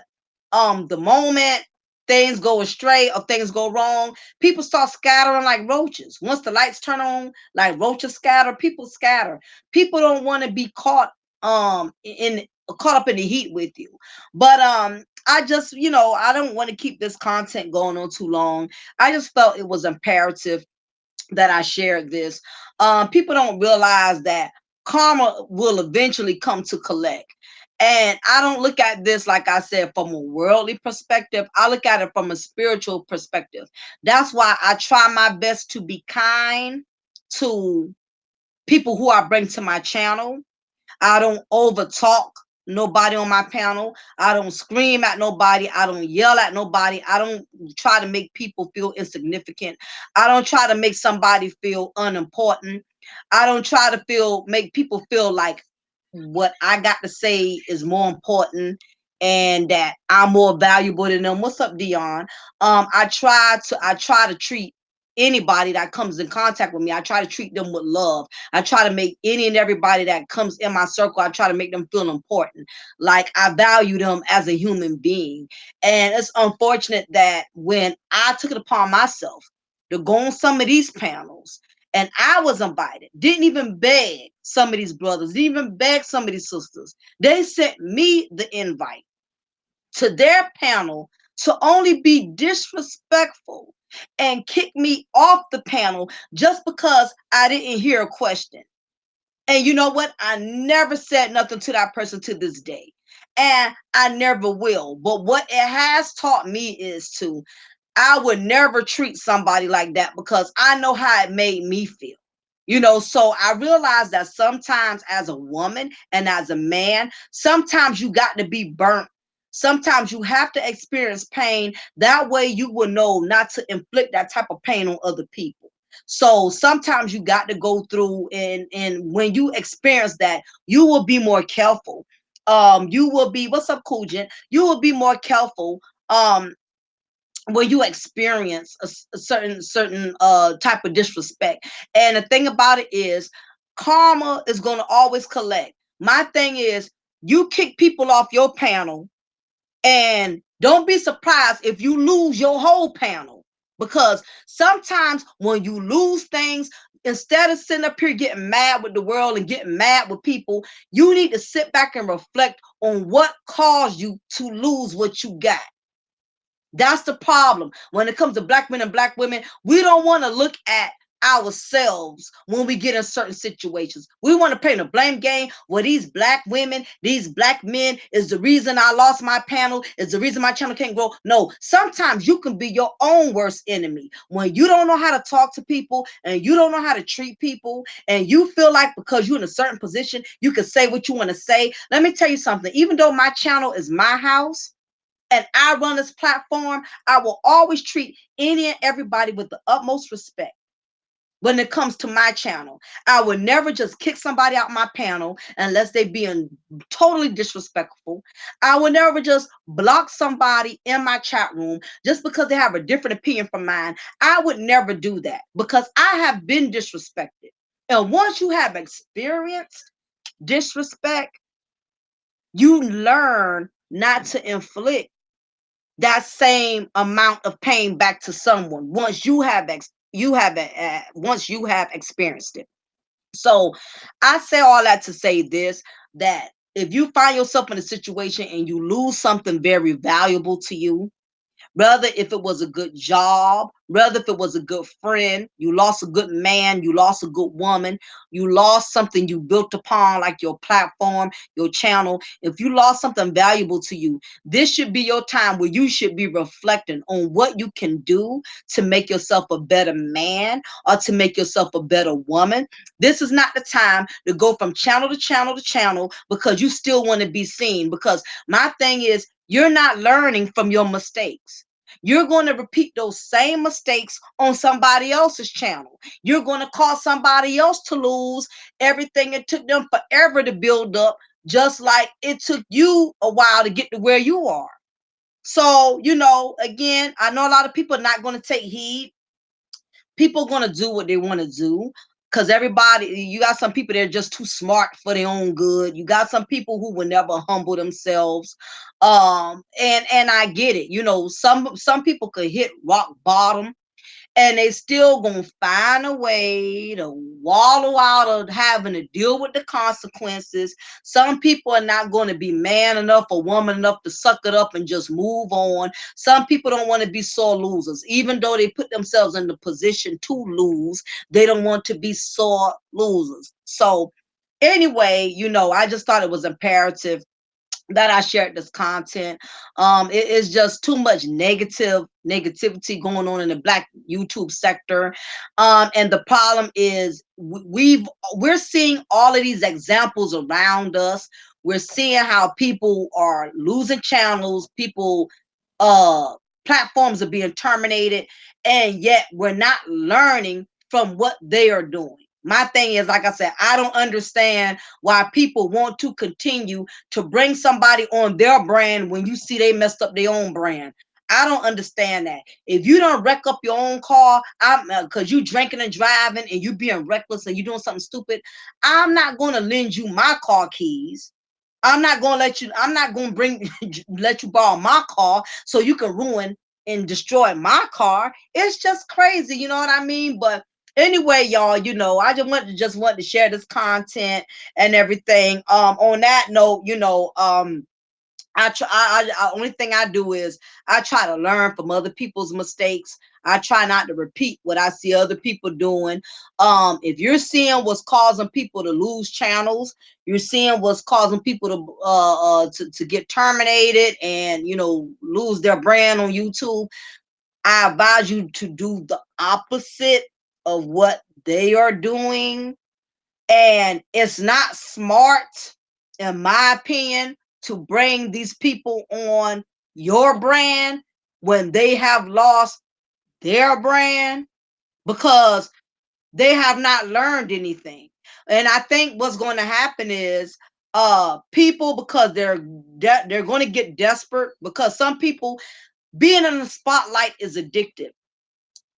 the moment things go astray or things go wrong, people start scattering like roaches. Once the lights turn on, like roaches scatter, people scatter. People don't want to be caught up in the heat with you. But I just, I don't want to keep this content going on too long. I just felt it was imperative that I shared this. People don't realize that karma will eventually come to collect. And I don't look at this, like I said, from a worldly perspective. I look at it from a spiritual perspective. That's why I try my best to be kind to people who I bring to my channel. I don't over talk nobody on my panel. I don't scream at nobody. I don't yell at nobody. I don't try to make people feel insignificant. I don't try to make somebody feel unimportant. I don't try to make people feel like what I got to say is more important and that I'm more valuable than them. What's up, Dion? I try to treat anybody that comes in contact with me. I try to treat them with love. I try to make any and everybody that comes in my circle, I try to make them feel important. Like I value them as a human being. And it's unfortunate that when I took it upon myself to go on some of these panels and I was invited, didn't even beg some of these brothers, didn't even beg some of these sisters. They sent me the invite to their panel to only be disrespectful and kick me off the panel just because I didn't hear a question. And you know what? I never said nothing to that person to this day. And I never will. But what it has taught me is I would never treat somebody like that because I know how it made me feel. So I realized that sometimes as a woman and as a man, sometimes you got to be burnt. Sometimes you have to experience pain. That way you will know not to inflict that type of pain on other people. So sometimes you got to go through, and when you experience that, you will be more careful. You will be, what's up, Kujin? You will be more careful. When you experience a certain type of disrespect. And the thing about it is, karma is going to always collect. My thing is, you kick people off your panel, and don't be surprised if you lose your whole panel. Because sometimes when you lose things, instead of sitting up here getting mad with the world and getting mad with people, you need to sit back and reflect on what caused you to lose what you got. That's the problem. When it comes to black men and black women, we don't want to look at ourselves when we get in certain situations. We want to play the blame game where these black women, these black men is the reason I lost my panel, is the reason my channel can't grow. No, sometimes you can be your own worst enemy. When you don't know how to talk to people and you don't know how to treat people and you feel like because you're in a certain position, you can say what you want to say. Let me tell you something. Even though my channel is my house, and I run this platform, I will always treat any and everybody with the utmost respect. when it comes to my channel. I would never just kick somebody out my panel unless they being totally disrespectful. I would never just block somebody in my chat room just because they have a different opinion from mine. I would never do that because I have been disrespected. And once you have experienced disrespect, you learn not to inflict that same amount of pain back to someone once you have experienced it. So I say all that to say this, that if you find yourself in a situation and you lose something very valuable to you, rather if it was a good job, rather if it was a good friend, you lost a good man, you lost a good woman, you lost something you built upon, like your platform, your channel. If you lost something valuable to you, this should be your time where you should be reflecting on what you can do to make yourself a better man or to make yourself a better woman. This is not the time to go from channel to channel to channel because you still want to be seen. Because my thing is, you're not learning from your mistakes. You're going to repeat those same mistakes on somebody else's channel. You're going to cause somebody else to lose everything it took them forever to build up, just like it took you a while to get to where you are. So, again, I know a lot of people are not going to take heed. People going to do what they want to do, because everybody, you got some people that are just too smart for their own good. You got some people who will never humble themselves. And I get it. Some people could hit rock bottom and they still gonna find a way to wallow out of having to deal with the consequences. Some people are not going to be man enough or woman enough to suck it up and just move on. Some people don't want to be sore losers, even though they put themselves in the position to lose. They don't want to be sore losers. So anyway, I just thought it was imperative that I shared this content. It is just too much negativity going on in the Black YouTube sector. And the problem is we're seeing all of these examples around us. We're seeing how people are losing channels, people uh platforms are being terminated, and yet we're not learning from what they are doing. My thing is, like I said, I don't understand why people want to continue to bring somebody on their brand when you see they messed up their own brand. I don't understand that. If you don't wreck up your own car, I'm because you drinking and driving and you being reckless and you doing something stupid, I'm not going to lend you my car keys. I'm not gonna bring let you borrow my car so you can ruin and destroy my car. It's just crazy, you know what I mean? But anyway, y'all, I just want to share this content and everything. On that note, I try. Only thing I do is I try to learn from other people's mistakes. I try not to repeat what I see other people doing. If you're seeing what's causing people to lose channels, you're seeing what's causing people to get terminated and lose their brand on YouTube, I advise you to do the opposite of what they are doing. And it's not smart, in my opinion, to bring these people on your brand when they have lost their brand, because they have not learned anything. And I think what's going to happen is people, because they're going to get desperate, because some people, being in the spotlight is addictive.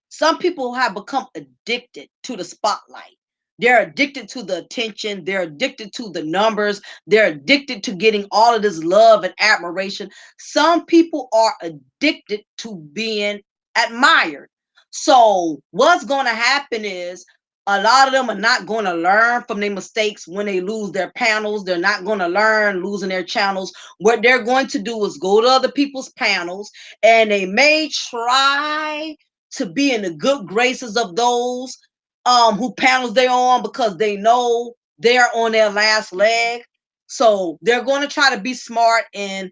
Some people have become addicted to the spotlight. They're addicted to the attention. They're addicted to the numbers. They're addicted to getting all of this love and admiration. Some people are addicted to being admired. So, what's going to happen is a lot of them are not going to learn from their mistakes when they lose their panels. They're not going to learn losing their channels. What they're going to do is go to other people's panels, and they may try to be in the good graces of those who panels they're on, because they know they're on their last leg. So they're going to try to be smart and,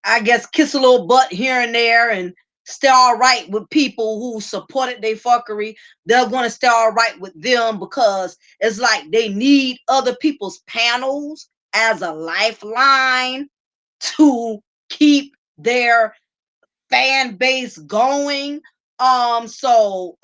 I guess, kiss a little butt here and there and stay all right with people who supported their fuckery. They're going to stay all right with them because it's like they need other people's panels as a lifeline to keep their fan base going. So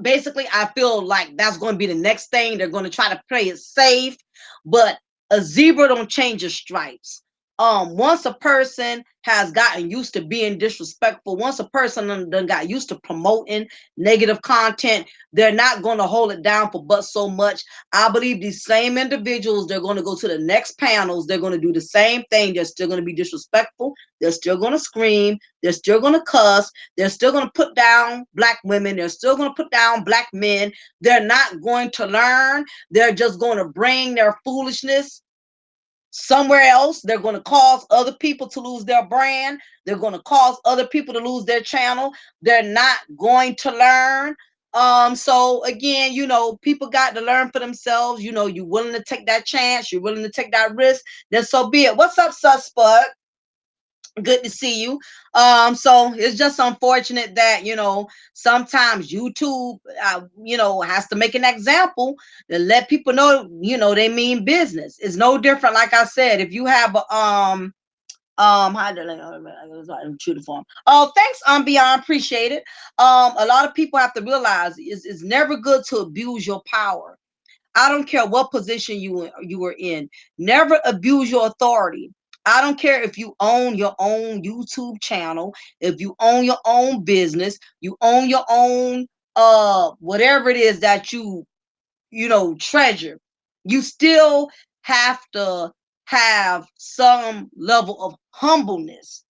Basically, I feel like that's going to be the next thing. They're going to try to play it safe, but a zebra don't change your stripes. Once a person has gotten used to being disrespectful, once a person done got used to promoting negative content, they're not going to hold it down for but so much. I believe these same individuals, they're going to go to the next panels, they're going to do the same thing. They're still going to be disrespectful, they're still going to scream, they're still going to cuss, they're still going to put down black women, they're still going to put down black men. They're not going to learn, they're just going to bring their foolishness somewhere else. They're going to cause other people to lose their brand. They're going to cause other people to lose their channel. They're not going to learn. So again, people got to learn for themselves. You're willing to take that chance, you're willing to take that risk, then so be it. What's up, suspect? Good to see you. So it's just unfortunate that sometimes YouTube has to make an example to let people know they mean business. It's no different. Like I said, if you have a how did I true to form. Oh, thanks, Beyond, appreciate it. A lot of people have to realize it's never good to abuse your power. I don't care what position you were in. Never abuse your authority. I don't care if you own your own YouTube channel, if you own your own business, you own your own whatever it is that treasure. You still have to have some level of humbleness.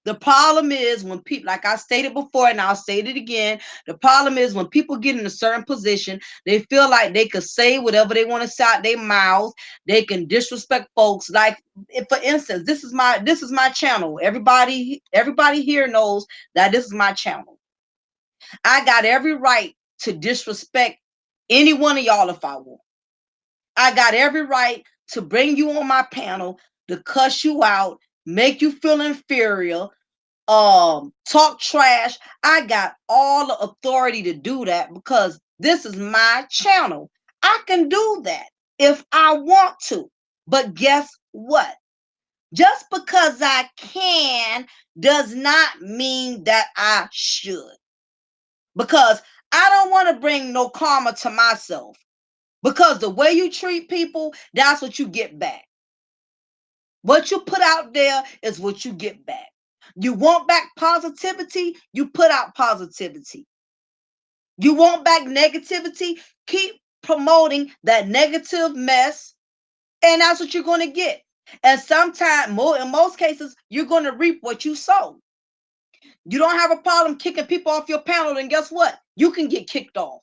The problem is when people, like I stated before, and I'll say it again, the problem is when people get in a certain position, they feel like they could say whatever they want to say out their mouth. They can disrespect folks. Like, if, for instance, this is my channel. Everybody here knows that this is my channel. I got every right to disrespect any one of y'all if I want. I got every right to bring you on my panel, to cuss you out, make you feel inferior, talk trash. I got all the authority to do that because this is my channel. I can do that if I want to. But guess what? Just because I can does not mean that I should. Because I don't want to bring no karma to myself. Because the way you treat people, that's what you get back. What you put out there is what you get back. You want back positivity, you put out positivity. You want back negativity, keep promoting that negative mess, and that's what you're going to get. And sometimes, in most cases, you're going to reap what you sow. You don't have a problem kicking people off your panel, then guess what? You can get kicked off.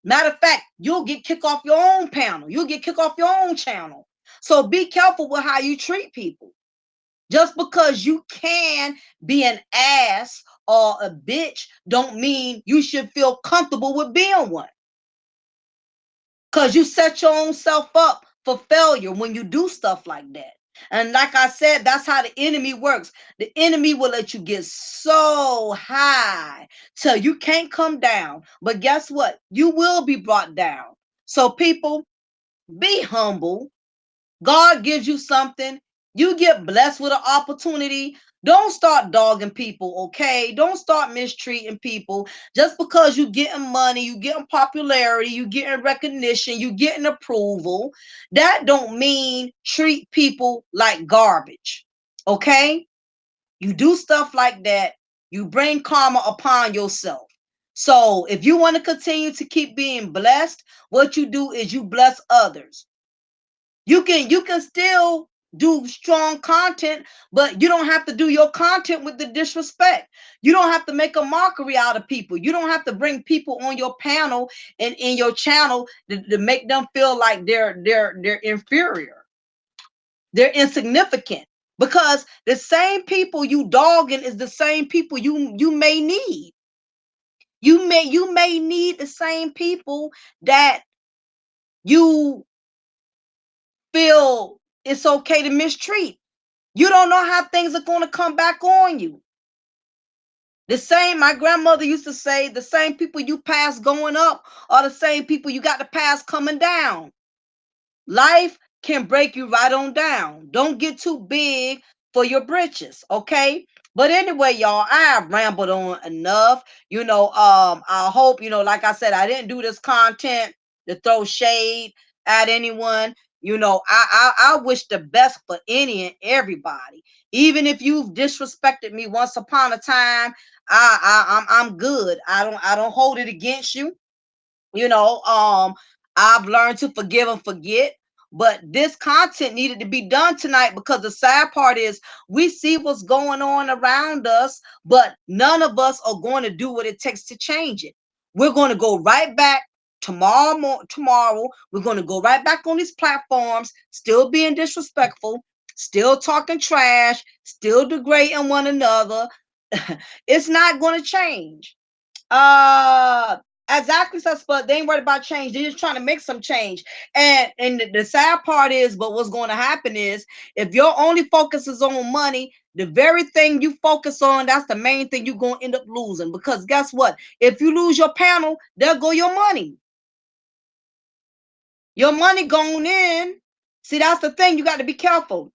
Matter of fact, you'll get kicked off your own panel. You'll get kicked off your own channel. So be careful with how you treat people. Just because you can be an ass or a bitch don't mean you should feel comfortable with being one. Because you set your own self up for failure when you do stuff like that. And like I said, that's how the enemy works. The enemy will let you get so high till you can't come down. But guess what? You will be brought down. So people, be humble. God gives you something. You get blessed with an opportunity. Don't start dogging people, okay? Don't start mistreating people. Just because you getting money, you getting popularity, you getting recognition, you getting approval, that don't mean treat people like garbage, okay? You do stuff like that, you bring karma upon yourself. So if you want to continue to keep being blessed, what you do is you bless others. You can still do strong content, but you don't have to do your content with the disrespect. You don't have to make a mockery out of people. You don't have to bring people on your panel and in your channel to make them feel like they're inferior. They're insignificant. Because the same people you dogging is the same people you may need. You may need the same people that you feel it's okay to mistreat. You don't know how things are going to come back on you. My grandmother used to say, the same people you pass going up are the same people you got to pass coming down. Life can break you right on down. Don't get too big for your britches, okay? But anyway, y'all, I have rambled on enough. I hope, like I said, I didn't do this content to throw shade at anyone. I wish the best for any and everybody. Even if you've disrespected me once upon a time, I'm good. I don't hold it against you. you know um I've learned to forgive and forget, but this content needed to be done tonight because the sad part is we see what's going on around us, but none of us are going to do what it takes to change it. We're going to go right back tomorrow. We're going to go right back on these platforms, still being disrespectful, still talking trash, still degrading one another. It's not going to change. uh exactly, sus, but they ain't worried about change. They're just trying to make some change. And the sad part is, but what's going to happen is, if your only focus is on money, the very thing you focus on, that's the main thing you're going to end up losing. Because guess what? If you lose your panel, there go your money. Your money going in. See, that's the thing. You got to be careful.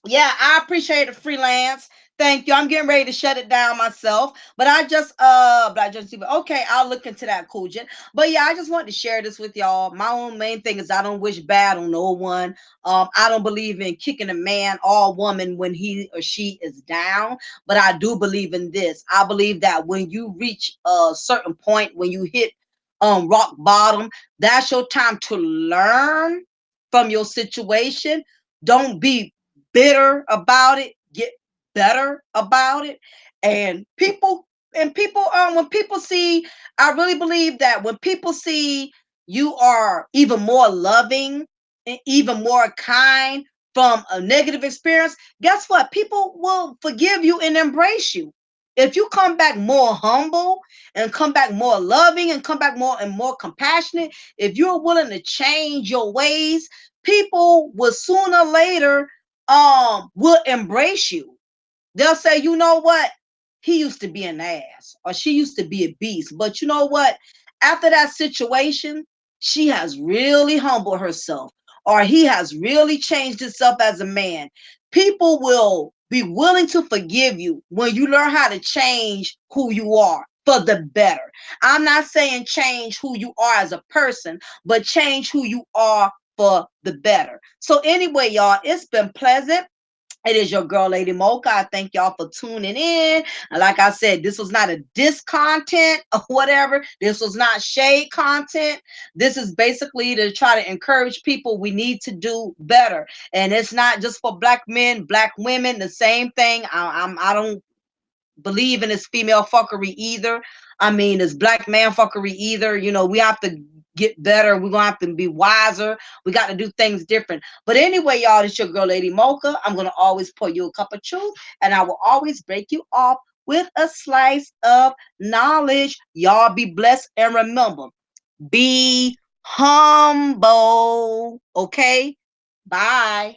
Yeah, I appreciate it, freelance. Thank you. I'm getting ready to shut it down myself. But I just okay, I'll look into that, cool Jen. But yeah, I just wanted to share this with y'all. My own main thing is I don't wish bad on no one. I don't believe in kicking a man or woman when he or she is down, but I do believe in this. I believe that when you reach a certain point, when you hit rock bottom, that's your time to learn from your situation. Don't be bitter about it. Get better about it. And people when people see, I really believe that when people see you are even more loving and even more kind from a negative experience, guess what? People will forgive you and embrace you. If you come back more humble and come back more loving and come back more compassionate, if you're willing to change your ways, people will sooner or later will embrace you. They'll say, you know what? He used to be an ass or she used to be a beast. But you know what? After that situation, she has really humbled herself or he has really changed himself as a man. People will be willing to forgive you when you learn how to change who you are for the better. I'm not saying change who you are as a person, but change who you are for the better. So, anyway, y'all, it's been pleasant. It is your girl, Lady Mocha. I thank y'all for tuning in. And like I said, this was not a diss content or whatever. This was not shade content. This is basically to try to encourage people. We need to do better. And it's not just for black men, black women, the same thing. I don't believe in this female fuckery either. I mean, this black man fuckery either. We have to get better. We're gonna have to be wiser. We got to do things different. But anyway, y'all, it's your girl, Lady Mocha. I'm gonna always pour you a cup of truth, and I will always break you off with a slice of knowledge. Y'all be blessed and remember, be humble. Okay? Bye.